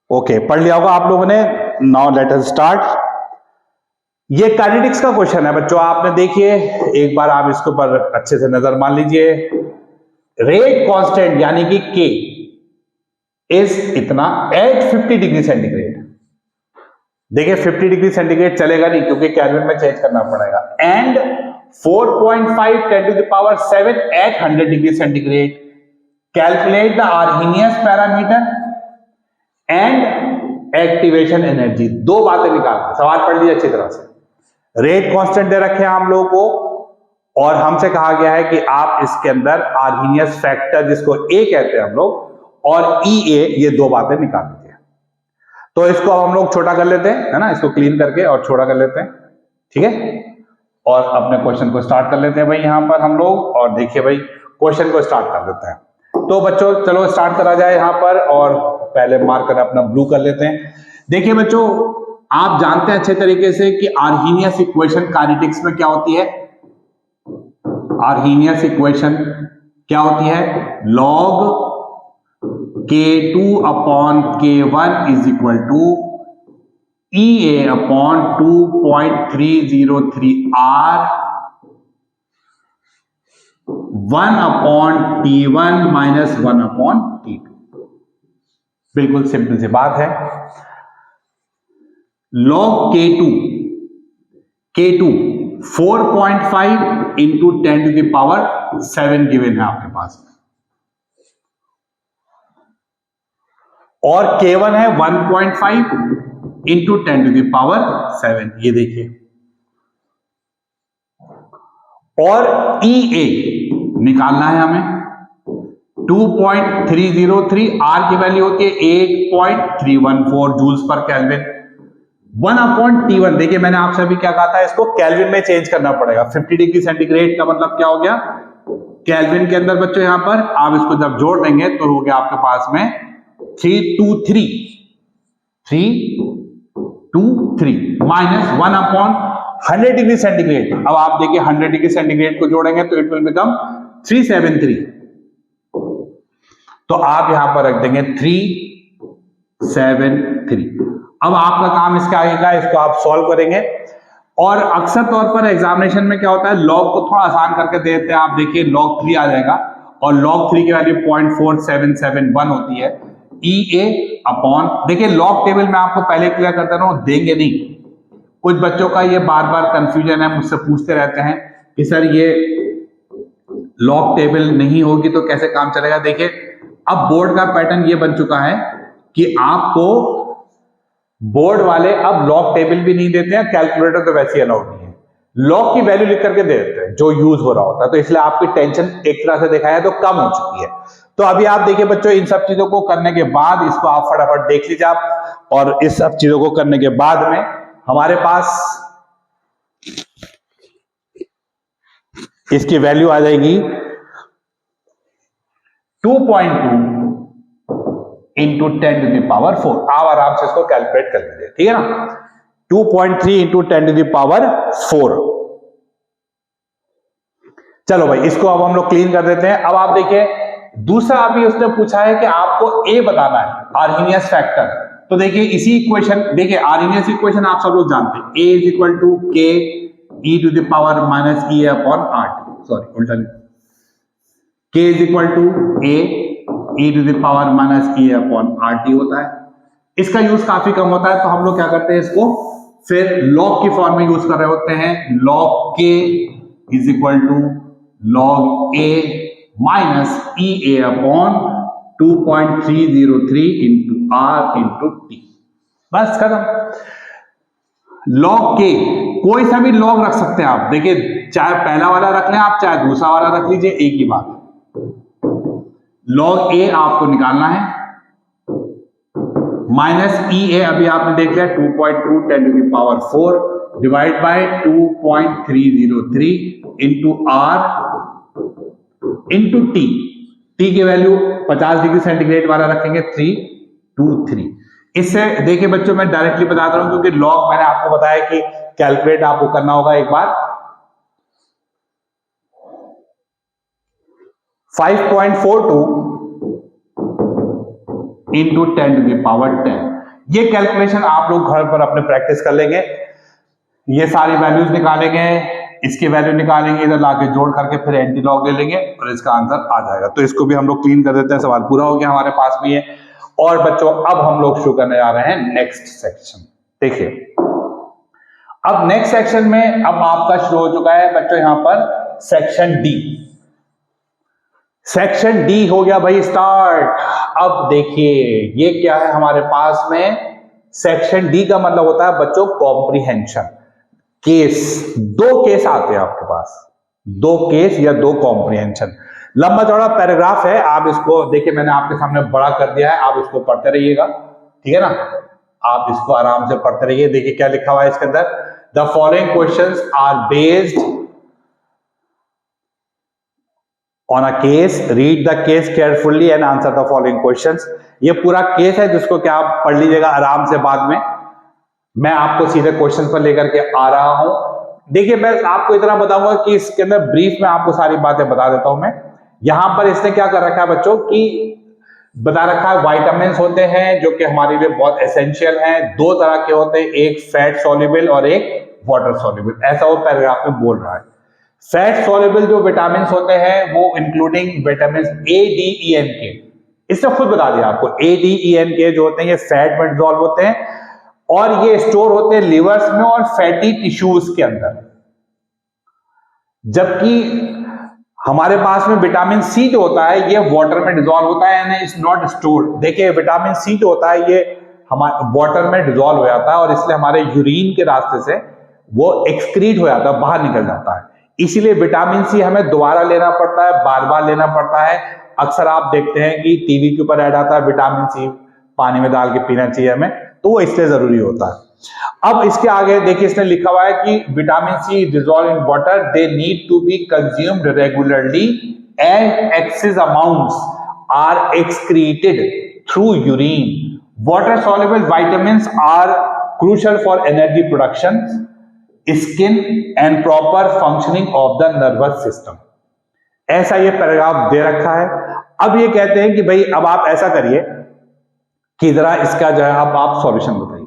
ओके, पढ़ लिया होगा आप लोगों ने। Now let us start. ये काइनेटिक्स का क्वेश्चन है बच्चों, आपने देखिए एक बार आप इसके ऊपर अच्छे से नजर मान लीजिए। रेट कांस्टेंट यानी कि K इज इतना एट 50 डिग्री सेंटीग्रेड। देखिए 50 डिग्री सेंटीग्रेड चलेगा नहीं क्योंकि केल्विन में चेंज करना पड़ेगा। And 4.5 10⁻⁷ at 100 degree centigrade. Calculate the Arrhenius parameter and activation energy. 2 बातें निकालना। सवाल पढ़ लीजिए अच्छी तरह से। रेट कांस्टेंट दे रखे हैं हम लोगों को और हमसे कहा गया है कि आप इसके अंदर आर्हेनियस फैक्टर जिसको A कहते हैं हम लोग और EA, ये 2 बातें निकाल दीजिए। तो इसको अब हम लोग छोटा कर लेते हैं, है ना, इसको क्लीन करके और छोटा कर लेते हैं। ठीक है, और अपने क्वेश्चन को स्टार्ट कर लेते हैं भाई यहां पर हम लोग। और देखिए भाई क्वेश्चन को स्टार्ट कर लेते हैं। तो बच्चों चलो स्टार्ट करा जाए यहां पर, और पहले मार्कर अपना ब्लू कर लेते हैं। देखिए बच्चों आप जानते हैं अच्छे तरीके से कि आर्हेनियस इक्वेशन काइनेटिक्स में क्या होती है। आर्हेनियस इक्वेशन क्या होती है? Log K2 upon K1 is equal to EA upon 2.303 R 1 upon T1 minus 1 upon T2। बिल्कुल सिंपल सी बात है। लॉग K2 4.5 इंटू 10⁻⁷ गिवन है आपके पास में, और K1 है 1.5 इंटू 10⁻⁷। ये देखिए, और EA निकालना है हमें 2.303। R की वैल्यू होती है 8.314 joules per kelvin. 1 upon T1, देखिए मैंने आपसे अभी क्या कहा था, इसको केल्विन में चेंज करना पड़ेगा। 50 डिग्री सेंटीग्रेड का मतलब क्या हो गया केल्विन के अंदर बच्चों। यहां पर आप इसको जब जोड़ देंगे तो हो गया आपके पास में 323 3 2 3 माइनस 1 अपॉन 100 डिग्री सेंटीग्रेड। अब आप देखिए 100 डिग्री सेंटीग्रेड को जोड़ेंगे तो इट विल बिकम 373। तो आप यहां पर रख देंगे 373। अब आपका काम इसके आगे का, इसको आप सॉल्व करेंगे। और अक्सर तौर पर एग्जामिनेशन में क्या होता है, लॉग को थोड़ा आसान करके दे देते हैं। आप देखिए log 3 आ जाएगा और log 3 की वैल्यू 0.4771 होती है। EA अपॉन, देखिए लॉग टेबल में आपको पहले क्लियर करते रहो, देंगे नहीं। कुछ बच्चों का ये बार बार कंफ्यूजन है, मुझसे पूछते रहते हैं कि सर ये लॉग टेबल नहीं होगी तो कैसे काम चलेगा। देखिए अब बोर्ड का पैटर्न ये बन चुका है कि आपको बोर्ड वाले अब लॉग टेबल भी नहीं देते हैं, कैलकुलेटर तो वैसे ही अलाउड नहीं है, लॉग की वैल्यू लिख करके दे देते हैं जो यूज हो रहा होता है। तो इसलिए आपकी टेंशन एक तरह से देखा है तो कम हो चुकी है। तो अभी आप देखिए बच्चों, इन सब चीजों को करने के बाद इसको आप फटाफट देख लीजिए आप, और इस सब चीजों को करने के बाद में हमारे पास इसकी वैल्यू आ जाएगी 2.2 इंटू 10 टू द पावर 4। आप आराम से इसको कैलकुलेट कर लीजिए, ठीक है ना। 2.3 इंटू 10 टू द पावर 4। चलो भाई इसको अब हम लोग क्लीन कर देते हैं। अब आप देखिए दूसरा अभी उसने पूछा है कि आपको ए बताना है, आर्हेनियस फैक्टर। तो देखिए इसी इक्वेशन, देखिए आर्हेनियस इक्वेशन आप सब लोग जानते हैं, ए is equal to K e to the power minus E upon R T, sorry उल्टा, K is equal to A e to the power minus E upon R T होता है। इसका यूज काफी कम होता है, तो हम लोग क्या करते हैं इसको फिर लॉग की फॉर्म में यूज कर रहे होते हैं। लॉग के is equal to log A minus E A upon 2.303 into R into T, बस खत्म। लॉग के कोई सा भी लॉग रख सकते हैं आप, देखिए चाहे पहला वाला रख लें आप, चाहे दूसरा वाला रख लीजिए, एक ही बात है। लॉग ए आपको निकालना है, माइनस ई ए अभी आपने देख लिया 2.2 10 to the power 4 divide by 2.303 into R into T. T की वैल्यू 50 डिग्री सेंटीग्रेड वाला रखेंगे 323। इससे देखिए बच्चों मैं डायरेक्टली बता रहा हूं क्योंकि लॉग मैंने आपको बताया कि कैलकुलेट आपको करना होगा एक बार। 5.42 इंटू 10 टू द पावर 10। ये कैलकुलेशन आप लोग घर पर अपने प्रैक्टिस कर लेंगे, ये सारी वैल्यूज निकालेंगे, इसकी वैल्यू निकालेंगे, इधर लाके जोड़ करके फिर एंटी लॉग ले लेंगे और इसका आंसर आ जाएगा। तो इसको भी हम लोग क्लीन कर देते हैं, सवाल पूरा हो गया हमारे पास भी है। और बच्चों अब हम लोग शुरू करने जा रहे हैं नेक्स्ट सेक्शन। देखिए अब नेक्स्ट सेक्शन में अब आपका शुरू हो चुका है बच्चों यहां पर सेक्शन डी। सेक्शन डी हो गया भाई स्टार्ट। अब देखिए ये क्या है हमारे पास में, सेक्शन डी का मतलब होता है बच्चों कॉम्प्रीहेंशन। केस, दो केस आते हैं आपके पास, दो केस या दो कॉम्प्रीहेंशन। लंबा चौड़ा पैराग्राफ है, आप इसको देखिए मैंने आपके सामने बड़ा कर दिया है, आप इसको पढ़ते रहिएगा, ठीक है ना। आप इसको आराम से पढ़ते रहिए। देखिए क्या लिखा हुआ है इसके अंदर, the following questions are based on a case, read the case carefully and answer the following questions. ये पूरा केस है जिसको क्या आप पढ़ लीजिएगा आराम से, बाद में मैं आपको सीधे क्वेश्चन पर लेकर के आ रहा हूं। देखिए मैं आपको इतना बताऊंगा कि इसके अंदर ब्रीफ में आपको सारी बातें बता देता हूं मैं। यहां पर इसने क्या कर रखा है बच्चों की बता रखा है, विटामिन्स होते हैं जो कि हमारे लिए बहुत एसेंशियल हैं। दो तरह के होते हैं, एक फैट सॉल्युबल और एक वाटर सॉल्युबल, ऐसा वो पैराग्राफ में बोल रहा है। फैट सॉल्युबल जो विटामिन्स होते हैं वो including vitamin A D E and K, इसने खुद बता दिया आपको, ए डी ई एन के जो होते हैं ये फैट में डिसॉल्व होते हैं और ये स्टोर होते हैं लिवर्स में और फैटी टिश्यूज के अंदर। जबकि हमारे पास में विटामिन सी जो होता है ये वाटर में डिसॉल्व होता है, यानी इट्स नॉट स्टोर्ड। देखिए विटामिन सी जो होता है ये हमारे वाटर में डिसॉल्व हो जाता है और इसलिए हमारे यूरिन के रास्ते से वो एक्सक्रीट हो जाता है, बाहर निकल जाता है। इसीलिए विटामिन सी हमें दोबारा लेना पड़ता है, बार बार लेना पड़ता है। अक्सर आप देखते हैं कि टीवी के ऊपर ऐड आता है विटामिन सी पानी में डाल के पीना चाहिए हमें, तो वो इसलिए जरूरी होता है। अब इसके आगे देखिए इसने लिखा हुआ है कि vitamin C dissolve in water, they need to be consumed regularly and excess amounts are excreted through urine water soluble vitamins are crucial for energy production, skin and proper functioning of the nervous system. ऐसा ये paragraph दे रखा है। अब ये कहते हैं कि भाई अब आप ऐसा करिए कि जरा इसका जो है अब आप सॉल्यूशन बताइए।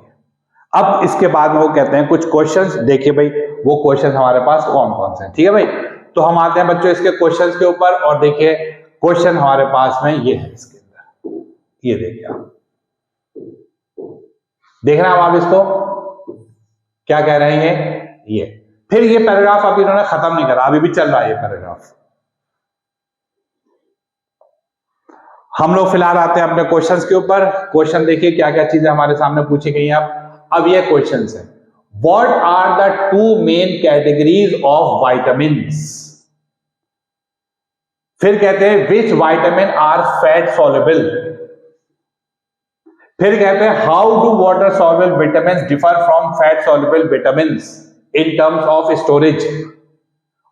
अब इसके बाद में वो कहते हैं कुछ क्वेश्चंस, देखिए भाई वो क्वेश्चंस हमारे पास कौन कौन से हैं। ठीक है भाई, तो हम आते हैं बच्चों इसके क्वेश्चंस के ऊपर, और देखिए क्वेश्चन हमारे पास में ये है इसके अंदर, ये देखिए आप देख रहे हैं आप इसको क्या कह रहे हैं ये। फिर ये पैराग्राफ अभी इन्होंने खत्म नहीं करा, अभी भी चल रहा है ये पैराग्राफ। हम लोग फिलहाल आते हैं अपने क्वेश्चंस के ऊपर। क्वेश्चन देखिए क्या क्या चीजें हमारे सामने पूछी गई हैं। अब ये क्वेश्चंस है, what are the two main categories of vitamins. फिर कहते हैं which vitamin are fat soluble. फिर कहते हैं how do water soluble vitamins differ from fat soluble vitamins in terms of storage,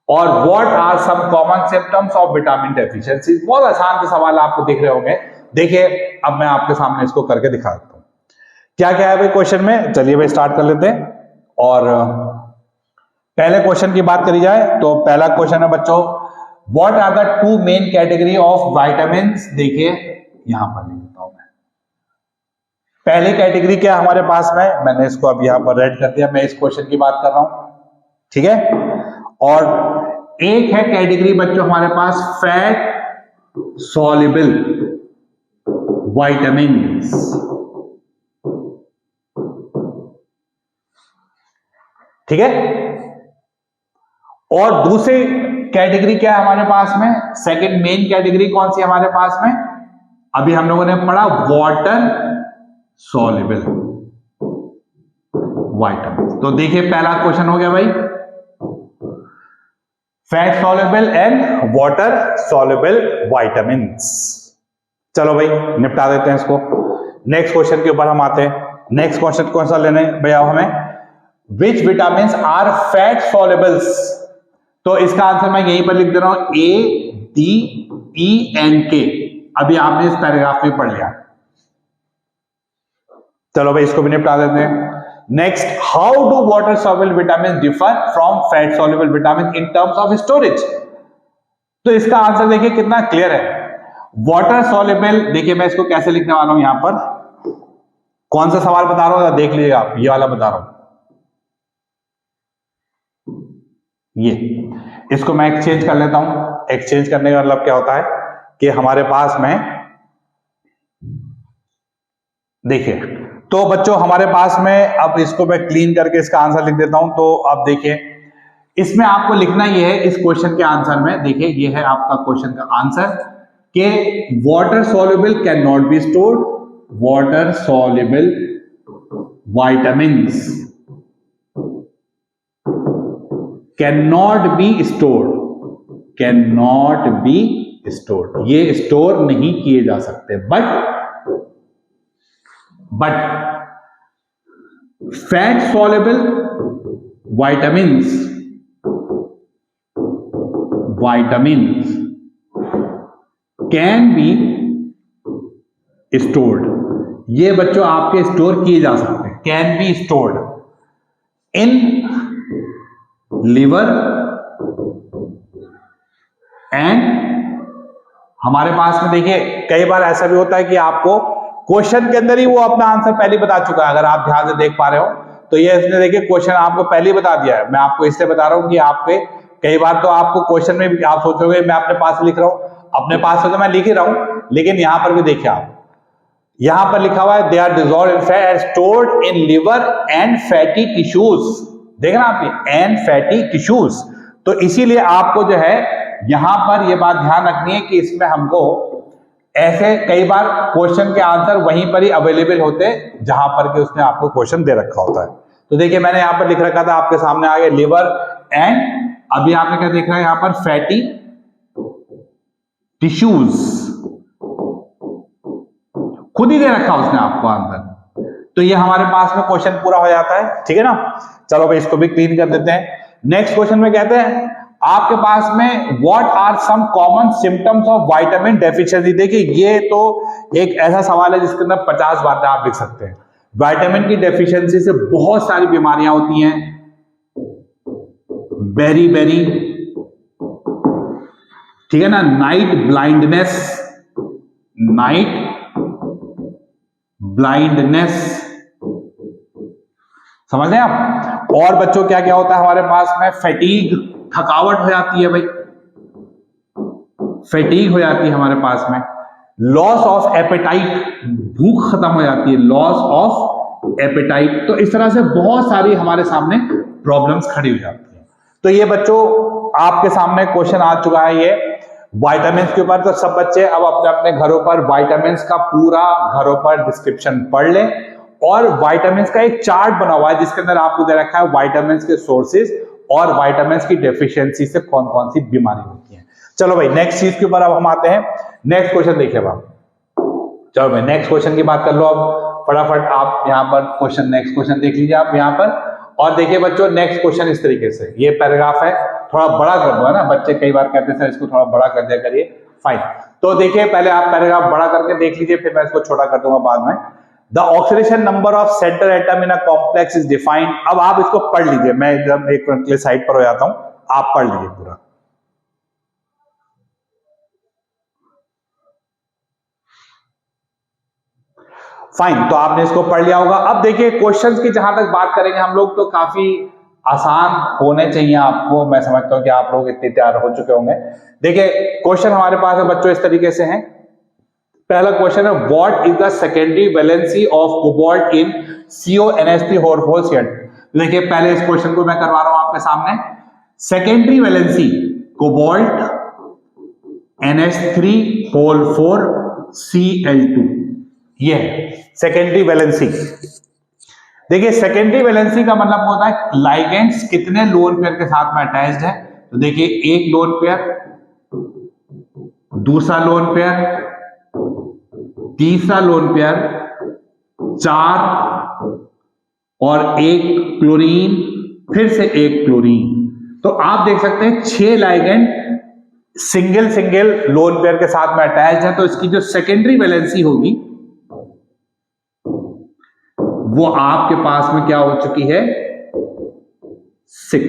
और what are some common symptoms of vitamin deficiency. बहुत आसान से सवाल आपको दिख रहे होंगे। देखिए अब मैं आपके सामने इसको करके दिखा देता हूं क्या क्या है भाई क्वेश्चन में। चलिए भाई स्टार्ट कर लेते हैं। और पहले क्वेश्चन की बात करी जाए तो पहला क्वेश्चन है बच्चों, what are the two main category of vitamins. देखिए यहां पर लिख देता हूं मैं। पहली कैटेगरी क्या है हमारे पास में, मैंने इसको अब यहां पर रेड कर दिया, मैं इस क्वेश्चन की बात कर रहा हूं। ठीक है, और एक है कैटेगरी बच्चों हमारे पास फैट सॉल्युबल विटामिन्स। ठीक है, और दूसरी कैटेगरी क्या है हमारे पास में, सेकंड मेन कैटेगरी कौन सी है हमारे पास में, अभी हम लोगों ने पढ़ा वाटर सॉल्युबल विटामिन। तो देखिए पहला क्वेश्चन हो गया भाई, fat soluble and water soluble vitamins. चलो भाई निपटा देते हैं इसको। नेक्स्ट क्वेश्चन के ऊपर हम आते हैं। नेक्स्ट क्वेश्चन कौन सा लेने भैया हमें, विच विटामिन्स आर फैट सॉल्युबल्स। तो इसका आंसर मैं यहीं पर लिख दे रहा हूं, ए डी ई एन के। अभी आपने इस पैराग्राफ में पढ़ लिया। चलो भाई इसको भी निपटा देते हैं। Next, how do water soluble vitamin differ from fat soluble vitamin in terms of storage. तो इसका आंसर देखिए कितना क्लियर है। वाटर सॉल्युबल, देखिए मैं इसको कैसे लिखने वाला हूं, यहां पर कौन सा सवाल बता रहा हूं देख लीजिएगा आप, ये वाला बता रहा हूं। ये इसको मैं एक्सचेंज कर लेता हूं। एक्सचेंज करने का मतलब क्या होता है कि हमारे पास में देखिए, तो बच्चों हमारे पास में, अब इसको मैं क्लीन करके इसका आंसर लिख देता हूं। तो अब देखिए इसमें आपको लिखना ये है, इस क्वेश्चन के आंसर में देखिए ये है आपका क्वेश्चन का आंसर कि water soluble can not be stored, water soluble vitamins can not be stored, can not be stored, ये स्टोर नहीं किए जा सकते। But fat soluble vitamins can be stored, ये बच्चों आपके स्टोर किए जा सकते हैं। Can be stored in liver and, हमारे पास में देखिए कई बार ऐसा भी होता है कि आपको क्वेश्चन के अंदर ही वो अपना आंसर पहले बता चुका है। अगर आप ध्यान से देख पा रहे हो तो ये इसने देखिए क्वेश्चन आपको पहले ही बता दिया है। मैं आपको इसलिए बता रहा हूं कि आपके कई बार तो आपको क्वेश्चन में भी आप सोचोगे मैं अपने पास लिख रहा हूं, अपने पास से तो मैं लिख ही रहा हूं, लेकिन यहां पर भी देखिए आप, यहां पर लिखा हुआ है they are dissolved in fat and stored in liver and fatty tissues. देखना आप एंड फैटी टिश्यूज, तो इसीलिए आपको जो है यहां पर यह बात ध्यान रखनी है कि इसमें हमको ऐसे कई बार क्वेश्चन के आंसर वहीं पर ही अवेलेबल होते हैं जहां पर कि उसने आपको क्वेश्चन दे रखा होता है। तो देखिए मैंने यहां पर लिख रखा था, आपके सामने आ गया लिवर एंड, अभी आपने क्या देख रहा है यहां पर फैटी टिश्यूज, खुद ही दे रखा उसने आपको आंसर। तो ये हमारे पास में क्वेश्चन पूरा हो जाता है। ठीक है ना, चलो भाई इसको भी क्लीन कर देते हैं। नेक्स्ट क्वेश्चन में कहते हैं आपके पास में what are some common symptoms of vitamin deficiency. देखिए ये तो एक ऐसा सवाल है जिसके अंदर 50 बातें आप लिख सकते हैं। विटामिन की डेफिशिएंसी से बहुत सारी बीमारियां होती हैं, बेरी बेरी, ठीक है ना, नाइट ब्लाइंडनेस, नाइट ब्लाइंडनेस, समझ रहे हैं आप। और बच्चों क्या क्या होता है हमारे पास में, फैटीग, थकावट हो जाती है भाई, फैटीग हो जाती है हमारे पास में, लॉस ऑफ एपेटाइट, भूख खत्म हो जाती है, लॉस ऑफ एपेटाइट। तो इस तरह से बहुत सारी हमारे सामने प्रॉब्लम्स खड़ी हो जाती है। तो ये बच्चों आपके सामने क्वेश्चन आ चुका है ये विटामिन के ऊपर। तो सब बच्चे अब अपने अपने घरों पर विटामिन का पूरा घरों पर डिस्क्रिप्शन पढ़ लें। और विटामिन का एक चार्ट बना हुआ है जिसके अंदर आपको दे रखा है विटामिन के सोर्सेज और विटामिन की डेफिशिएंसी से कौन कौन सी बीमारी होती है। चलो भाई नेक्स्ट चीज के ऊपर अब हम आते हैं। नेक्स्ट क्वेश्चन देखिए अब आप, चलो भाई नेक्स्ट क्वेश्चन की बात कर लो। अब फटाफट आप यहाँ पर क्वेश्चन, नेक्स्ट क्वेश्चन देख लीजिए आप यहाँ पर। और देखिए बच्चों नेक्स्ट क्वेश्चन इस तरीके से, ये पैराग्राफ है, थोड़ा बड़ा कर दो, है ना, बच्चे कई बार कहते हैं सर इसको थोड़ा बड़ा कर दिया करिए, फाइन। तो देखिए पहले आप पैराग्राफ बड़ा करके देख लीजिए, फिर मैं इसको छोटा कर दूंगा बाद में। The oxidation number of central atom in a complex is defined. अब आप इसको पढ़ लीजिए, मैं एकदम एक मिनट के लिए साइड पर हो जाता हूं, आप पढ़ लीजिए पूरा। फाइन, तो आपने इसको पढ़ लिया होगा। अब देखिए क्वेश्चंस की जहां तक बात करेंगे हम लोग, तो काफी आसान होने चाहिए आपको। मैं समझता हूं कि आप लोग इतने तैयार हो चुके होंगे। देखिए क्वेश्चन हमारे पास है बच्चों इस तरीके से हैं। पहला क्वेश्चन है what is the secondary valency of cobalt in CONH3 4। देखिए पहले इस क्वेश्चन को मैं करवा रहा हूं आपके सामने। Secondary valency cobalt NH3 4Cl2, ये सेकेंडरी वैलेंसी। देखिए सेकेंडरी वैलेंसी का मतलब होता है लाइगेंड्स कितने लोन पेयर के साथ में अटैच्ड है। तो देखिए एक लोन पेयर, दूसरा लोन पेयर, तीसरा लोन पेयर, 4 और एक क्लोरीन, फिर से एक क्लोरीन। तो आप देख सकते हैं 6 ligand single single lone pair के साथ में अटैच्ड है। तो इसकी जो सेकेंडरी वैलेंसी होगी वो आपके पास में क्या हो चुकी है, 6,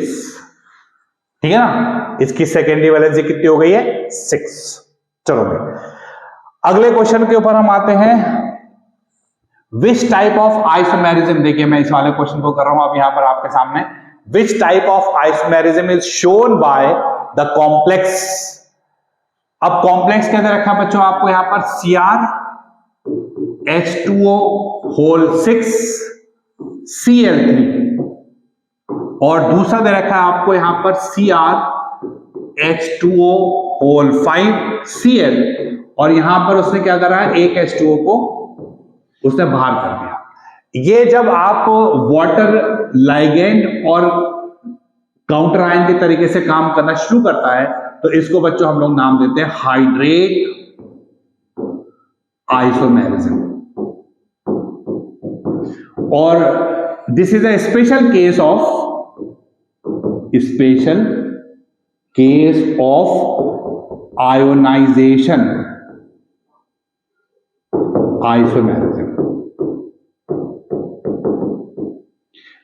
ठीक है ना। इसकी सेकेंडरी वैलेंसी कितनी हो गई है, 6। चलो भाई अगले क्वेश्चन के ऊपर हम आते हैं। विच टाइप ऑफ आइसोमेरिज्म, देखिए मैं इस वाले क्वेश्चन को कर रहा हूं अब यहां पर आपके सामने। Which type of isomerism is shown by the complex. अब कॉम्प्लेक्स के अंदर रखा बच्चों आपको यहां पर CrH2O6 Cl3 और दूसरा दे रखा है आपको यहां पर CrH2O5 Cl और यहां पर उसने क्या करा है, एक H2O को उसने बाहर कर दिया। ये जब आप वाटर लाइगेंड और काउंटर आयन के तरीके से काम करना शुरू करता है तो इसको बच्चों हम लोग नाम देते हैं हाइड्रेट आइसोमेरिज्म। और this is a special case of ionisation isomerism.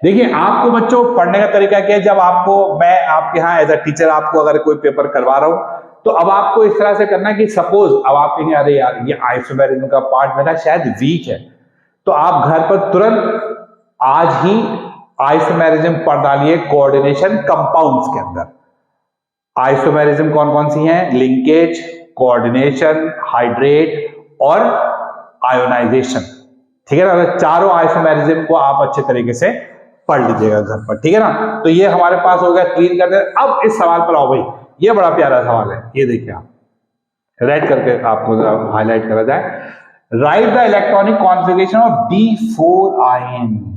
देखिए आपको बच्चों पढ़ने का तरीका क्या है, जब आपको मैं आपके यहां एज अ टीचर आपको अगर कोई पेपर करवा रहा हूं तो अब आपको इस तरह से करना है कि सपोज अब आप कहेंगे अरे यार ये आइसोमेरिज्म का पार्ट मेरा शायद वीक है, तो आप घर पर तुरंत आज ही आइसोमेरिज्म पढ़ डालिए कोऑर्डिनेशन कंपाउंड्स के अंदर। आइसोमेरिज्म कौन कौन सी हैं, लिंकेज, कोऑर्डिनेशन, हाइड्रेट और आयोनाइजेशन, ठीक है ना। चारों आइसोमेरिज्म को आप अच्छे तरीके से पढ़ लीजिएगा घर पर, ठीक है ना। तो ये हमारे पास हो गया क्लीन कर दे। अब इस सवाल पर आओ भाई, ये बड़ा प्यारा सवाल है, ये देखिए आप राइट करके आपको हाईलाइट करा जाए। Right the electronic configuration of D4 ion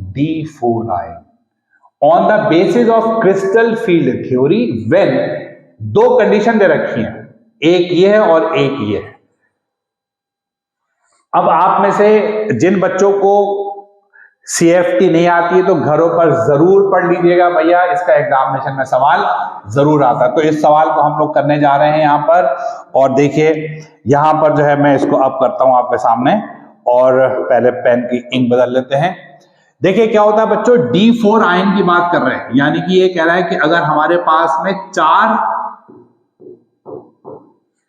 on the basis of crystal field theory when, दो कंडीशन दे रखी हैं, एक ये है और एक ये है। अब आप में से जिन बच्चों को CFT नहीं आती है तो घरों पर जरूर पढ़ लीजिएगा भैया, इसका एग्जामिनेशन में सवाल जरूर आता है। तो इस सवाल को हम लोग करने जा रहे हैं यहां पर, और देखिए यहां पर जो है मैं इसको अब करता हूं आपके सामने, और पहले पेन की इंक बदल लेते हैं। देखिए क्या होता है बच्चों, D4 आयन की बात कर रहे हैं, यानी कि ये कह रहा है कि अगर हमारे पास में 4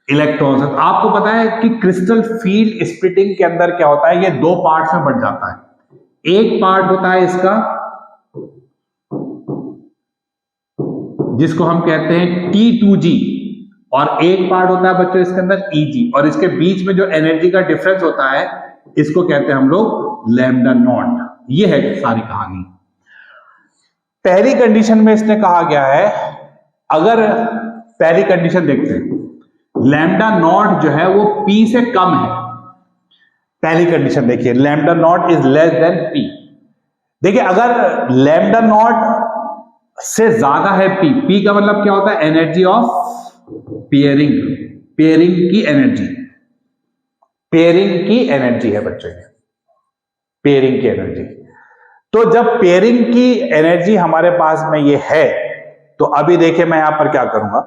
इलेक्ट्रॉन्स है, तो आपको पता है कि क्रिस्टल फील्ड स्प्लिटिंग के अंदर क्या होता है, ये 2 पार्ट्स में बढ़ जाता है। एक पार्ट होता है इसका जिसको हम कहते हैं T2G, और एक पार्ट होता है बच्चों इसके अंदर EG, और इसके बीच में जो एनर्जी का डिफरेंस होता है इसको कहते हैं हम लोग लैम्डा नॉट। ये है सारी कहानी। पहली कंडीशन में इसने कहा गया है, अगर पहली कंडीशन देखते हैं, लैम्डा नॉट जो है वो P से कम है। पहली कंडीशन देखिए, lambda naught is less than P। देखिए अगर लैम्डा नॉट से ज्यादा है P का मतलब क्या होता है, एनर्जी ऑफ पेयरिंग, पेयरिंग की एनर्जी, पेयरिंग की एनर्जी है बच्चों, ये पेयरिंग की एनर्जी। तो जब पेयरिंग की एनर्जी हमारे पास में ये है, तो अभी देखिए मैं यहां पर क्या करूंगा,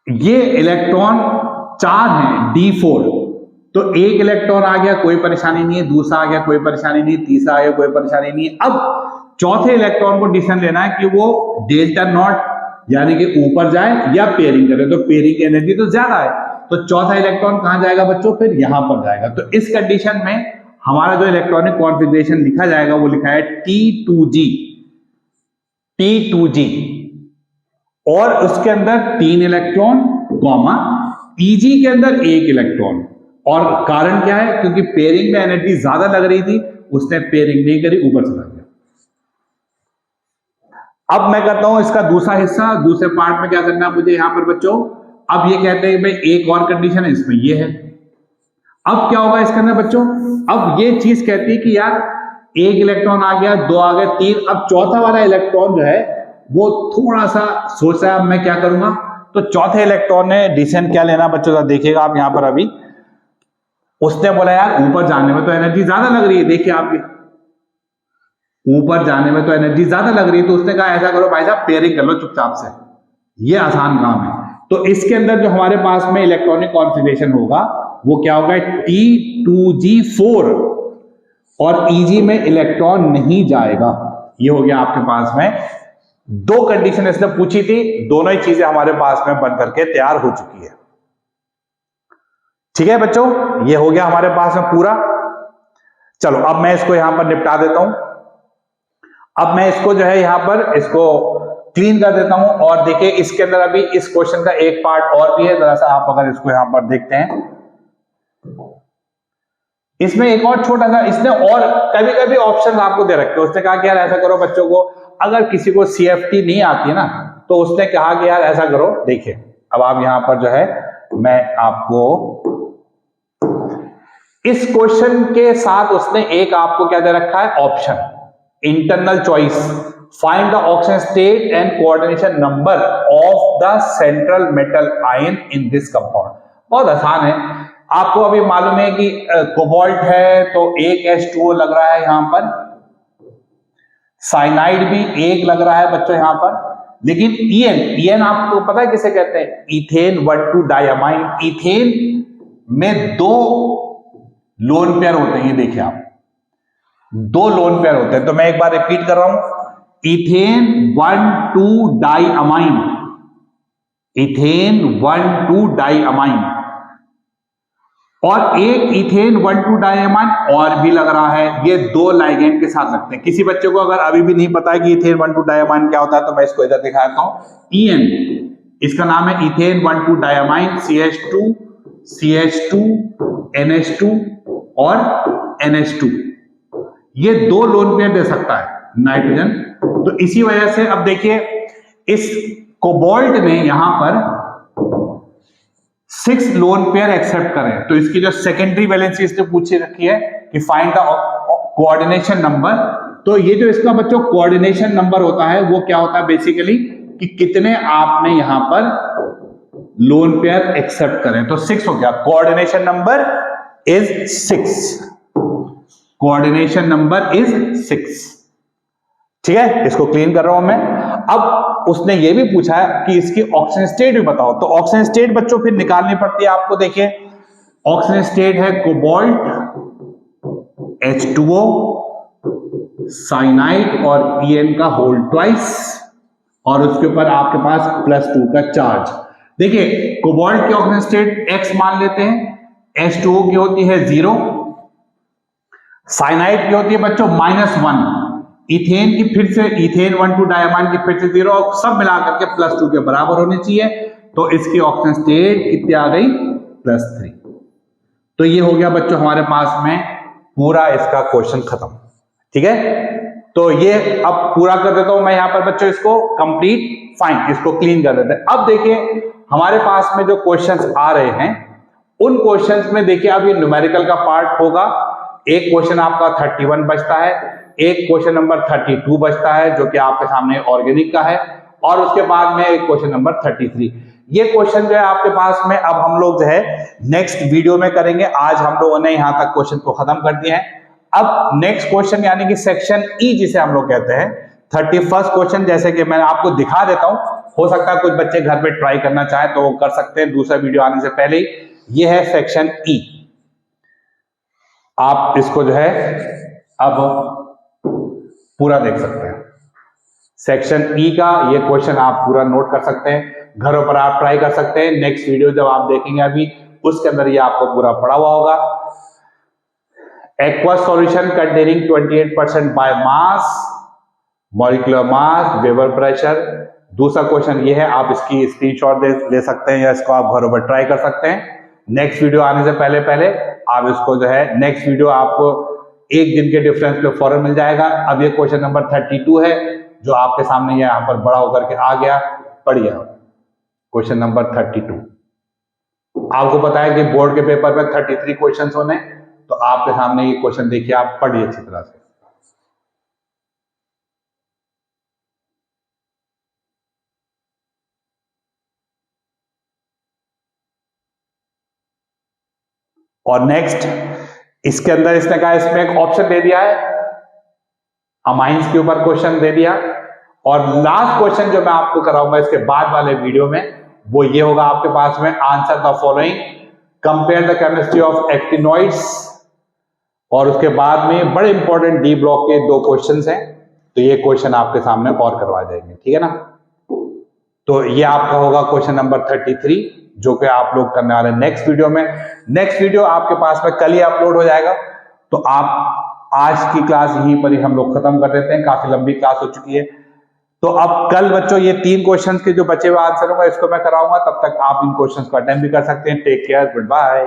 ये इलेक्ट्रॉन 4 हैं D4, तो एक इलेक्ट्रॉन आ गया कोई परेशानी नहीं है, दूसरा आ गया कोई परेशानी नहीं, तीसरा आ गया कोई परेशानी नहीं है। अब चौथे इलेक्ट्रॉन को डिसीजन लेना है कि वो डेल्टा नॉट यानी कि ऊपर जाए या पेयरिंग करे, तो पेयरिंग की एनर्जी तो ज्यादा है, तो चौथा इलेक्ट्रॉन कहां जाएगा बच्चों, फिर यहां पर जाएगा। तो इस कंडीशन में हमारा जो इलेक्ट्रॉनिक कॉन्फ़िगरेशन लिखा जाएगा वो लिखा है T2G, T2G, और उसके अंदर 3 इलेक्ट्रॉन कॉमा EG के अंदर 1 इलेक्ट्रॉन। और कारण क्या है, क्योंकि पेयरिंग में एनर्जी ज्यादा लग रही थी, उसने पेयरिंग नहीं करी, ऊपर चला गया। अब मैं करता हूं इसका दूसरा हिस्सा, दूसरे पार्ट में क्या करना है मुझे यहां पर बच्चों। अब ये कहते हैं भाई एक और कंडीशन है इसमें, ये है। अब क्या होगा इसके अंदर बच्चों, अब ये चीज कहती है कि यार 1 इलेक्ट्रॉन आ गया, 2 आ गए, 3, अब चौथा वाला इलेक्ट्रॉन जो है वो थोड़ा सा सोच रहा है अब मैं क्या करूंगा। तो चौथे इलेक्ट्रॉन ने डिसीजन क्या लेना बच्चों, देखिएगा आप यहां पर, अभी उसने बोला यार ऊपर जाने में तो एनर्जी ज्यादा लग रही है, देखिए आप ऊपर जाने में तो एनर्जी ज्यादा लग रही है, तो उसने कहा ऐसा करो भाई साहब पेयरिंग कर लो चुपचाप से, ये आसान काम है। तो इसके अंदर जो हमारे पास में इलेक्ट्रॉनिक कॉन्फ़िगरेशन होगा वो क्या होगा, T2G4, और EG में इलेक्ट्रॉन नहीं जाएगा। ये हो गया आपके पास में 2 कंडीशन इसने पूछी थी, दोनों ही चीजें हमारे पास में बन करके तैयार हो चुकी है। ठीक है बच्चों, ये हो गया हमारे पास में पूरा। चलो अब मैं इसको यहां पर निपटा देता हूं। अब मैं इसको जो है यहां पर इसको क्लीन कर देता हूं, और देखिए इसके अंदर अभी इस क्वेश्चन का एक पार्ट और भी है, जरा सा आप अगर इसको यहां पर देखते हैं, इसमें एक और छोटा सा इसने और कभी कभी ऑप्शन आपको दे रखे, उसने कहा कि यार ऐसा करो बच्चों को, अगर किसी को CFT नहीं आती है ना, तो उसने कहा कि यार ऐसा करो। देखिए अब आप यहां पर जो है मैं आपको इस क्वेश्चन के साथ उसने एक आपको क्या दे रखा है, option, internal choice, find the oxygen state and coordination number of the central metal ion in this compound. बहुत आसान है, आपको अभी मालूम है कि कोबाल्ट है तो 1 H2O लग रहा है यहां पर, साइनाइड भी 1 लग रहा है बच्चों यहां पर, लेकिन EN आपको पता है किसे कहते हैं, इथेन 1,2 डायमाइन। इथेन में 2 लोन पेयर होते हैं, ये देखिए आप 2 लोन पेयर होते हैं। तो मैं एक बार रिपीट कर रहा हूं, इथेन 1,2 डाइअमाइन, इथेन 1,2 डाइअमाइन, और एक इथेन 1,2 डाइअमाइन और भी लग रहा है, ये 2 लाइगेंड के साथ लगते हैं। किसी बच्चे को अगर अभी भी नहीं पता है कि इथेन 1,2 डाइअमाइन क्या होता है, तो मैं इसको इधर दिखाता हूं, EN, इसका नाम है ethane 1,2 diamine, CH2 CH2 NH2 और NH2, ये 2 लोन पेयर दे सकता है नाइट्रोजन। तो इसी वजह से अब देखिए इस कोबाल्ट ने यहां पर 6 लोन पेयर एक्सेप्ट करें, तो इसकी जो सेकेंडरी वैलेंसी इसने पूछी रखी है कि फाइंड द कोऑर्डिनेशन नंबर। तो ये जो इसका बच्चों कोऑर्डिनेशन नंबर होता है वो क्या होता है बेसिकली, कि कितने आपने यहां पर लोन पेयर एक्सेप्ट करें। तो 6 हो गया, coordination number is 6। Coordination number is 6। ठीक है, इसको क्लीन कर रहा हूं मैं। अब उसने ये भी पूछा है कि इसकी ऑक्सीजन स्टेट भी बताओ, तो ऑक्सीजन स्टेट बच्चों फिर निकालनी पड़ती है आपको। देखिए ऑक्सीजन स्टेट है कोबाल्ट, H2O, साइनाइड और En का होल ट्वाइस, और उसके ऊपर आपके पास +2 का चार्ज। देखिए कोबाल्ट की ऑक्सीजन स्टेट X मान लेते हैं, H2O की होती है 0, साइनाइड की होती है बच्चों -1, इथेन की फिर से इथेन 1,2 डायमाइन की फिर से 0, सब मिलाकर के +2 के बराबर होनी चाहिए। तो इसकी ऑक्सीजन स्टेट कितनी आ गई? +3। तो ये हो गया बच्चों हमारे पास में पूरा इसका क्वेश्चन खत्म। ठीक है, तो ये अब पूरा कर देता हूं मैं यहां पर बच्चों इसको कंप्लीट। फाइन, इसको क्लीन कर देते हैं। अब देखिए हमारे पास में जो क्वेश्चंस आ रहे हैं उन क्वेश्चंस में देखिए अब ये न्यूमेरिकल का पार्ट होगा। एक क्वेश्चन आपका 31 बचता है, एक क्वेश्चन नंबर 32 बचता है जो कि आपके सामने ऑर्गेनिक का है, और उसके बाद में एक क्वेश्चन नंबर 33। ये क्वेश्चन जो है आपके पास में अब हम लोग जो है नेक्स्ट वीडियो में करेंगे। आज हम लोगों ने यहां तक क्वेश्चन को खत्म कर दिया है। अब नेक्स्ट क्वेश्चन यानी कि सेक्शन ई जिसे हम लोग कहते हैं, 31st क्वेश्चन, जैसे कि मैं आपको दिखा देता हूं, हो सकता है कुछ बच्चे घर पे ट्राई करना चाहें तो वो कर सकते हैं दूसरा वीडियो आने से पहले ही। ये है सेक्शन ई, आप इसको जो है अब पूरा देख सकते हैं। सेक्शन ई का ये क्वेश्चन आप पूरा नोट कर सकते हैं, घरों पर आप ट्राई कर सकते हैं। नेक्स्ट वीडियो जब आप देखेंगे अभी उसके अंदर ये आपको पूरा पढ़ा हुआ होगा। Aqueous solution containing 28% by mass, molecular mass, weber pressure. दूसरा क्वेश्चन ये है, आप इसकी स्क्रीनशॉट ले सकते हैं या इसको आप घरों पर ट्राई कर सकते हैं। नेक्स्ट वीडियो आने से पहले पहले आप इसको जो है नेक्स्ट वीडियो आपको एक दिन के डिफरेंस पे फौरन मिल जाएगा। अब ये क्वेश्चन नंबर 32 है जो आपके सामने यहाँ पर बड़ा होकर के आ गया। पढ़िए क्वेश्चन नंबर 32। आपको पता है कि बोर्ड के पेपर में 33 क्वेश्चंस होने, तो आपके सामने ये क्वेश्चन देखिए, आप पढ़िए अच्छी तरह से। और नेक्स्ट इसके अंदर इसने कहा, इसमें एक ऑप्शन दे दिया है, अमाइंस के ऊपर क्वेश्चन दे दिया। और लास्ट क्वेश्चन जो मैं आपको कराऊंगा इसके बाद वाले वीडियो में वो ये होगा आपके पास में, answer the following, compare the chemistry of actinoids. और उसके बाद में बड़े इंपॉर्टेंट डी ब्लॉक के 2 क्वेश्चंस हैं, तो ये क्वेश्चन आपके सामने और करवा जाएंगे। ठीक है ना, तो ये आपका होगा क्वेश्चन नंबर 33 जो कि आप लोग करने वाले नेक्स्ट वीडियो में। नेक्स्ट वीडियो आपके पास में कल ही अपलोड हो जाएगा, तो आप आज की क्लास यहीं पर ही हम लोग खत्म कर देते हैं, काफी लंबी क्लास हो चुकी है। तो अब कल बच्चों ये 3 क्वेश्चंस के जो बचे हुए आंसर होगा इसको मैं कराऊंगा, तब तक आप इन क्वेश्चंस को अटेम्प्ट भी कर सकते हैं। Take care, good bye.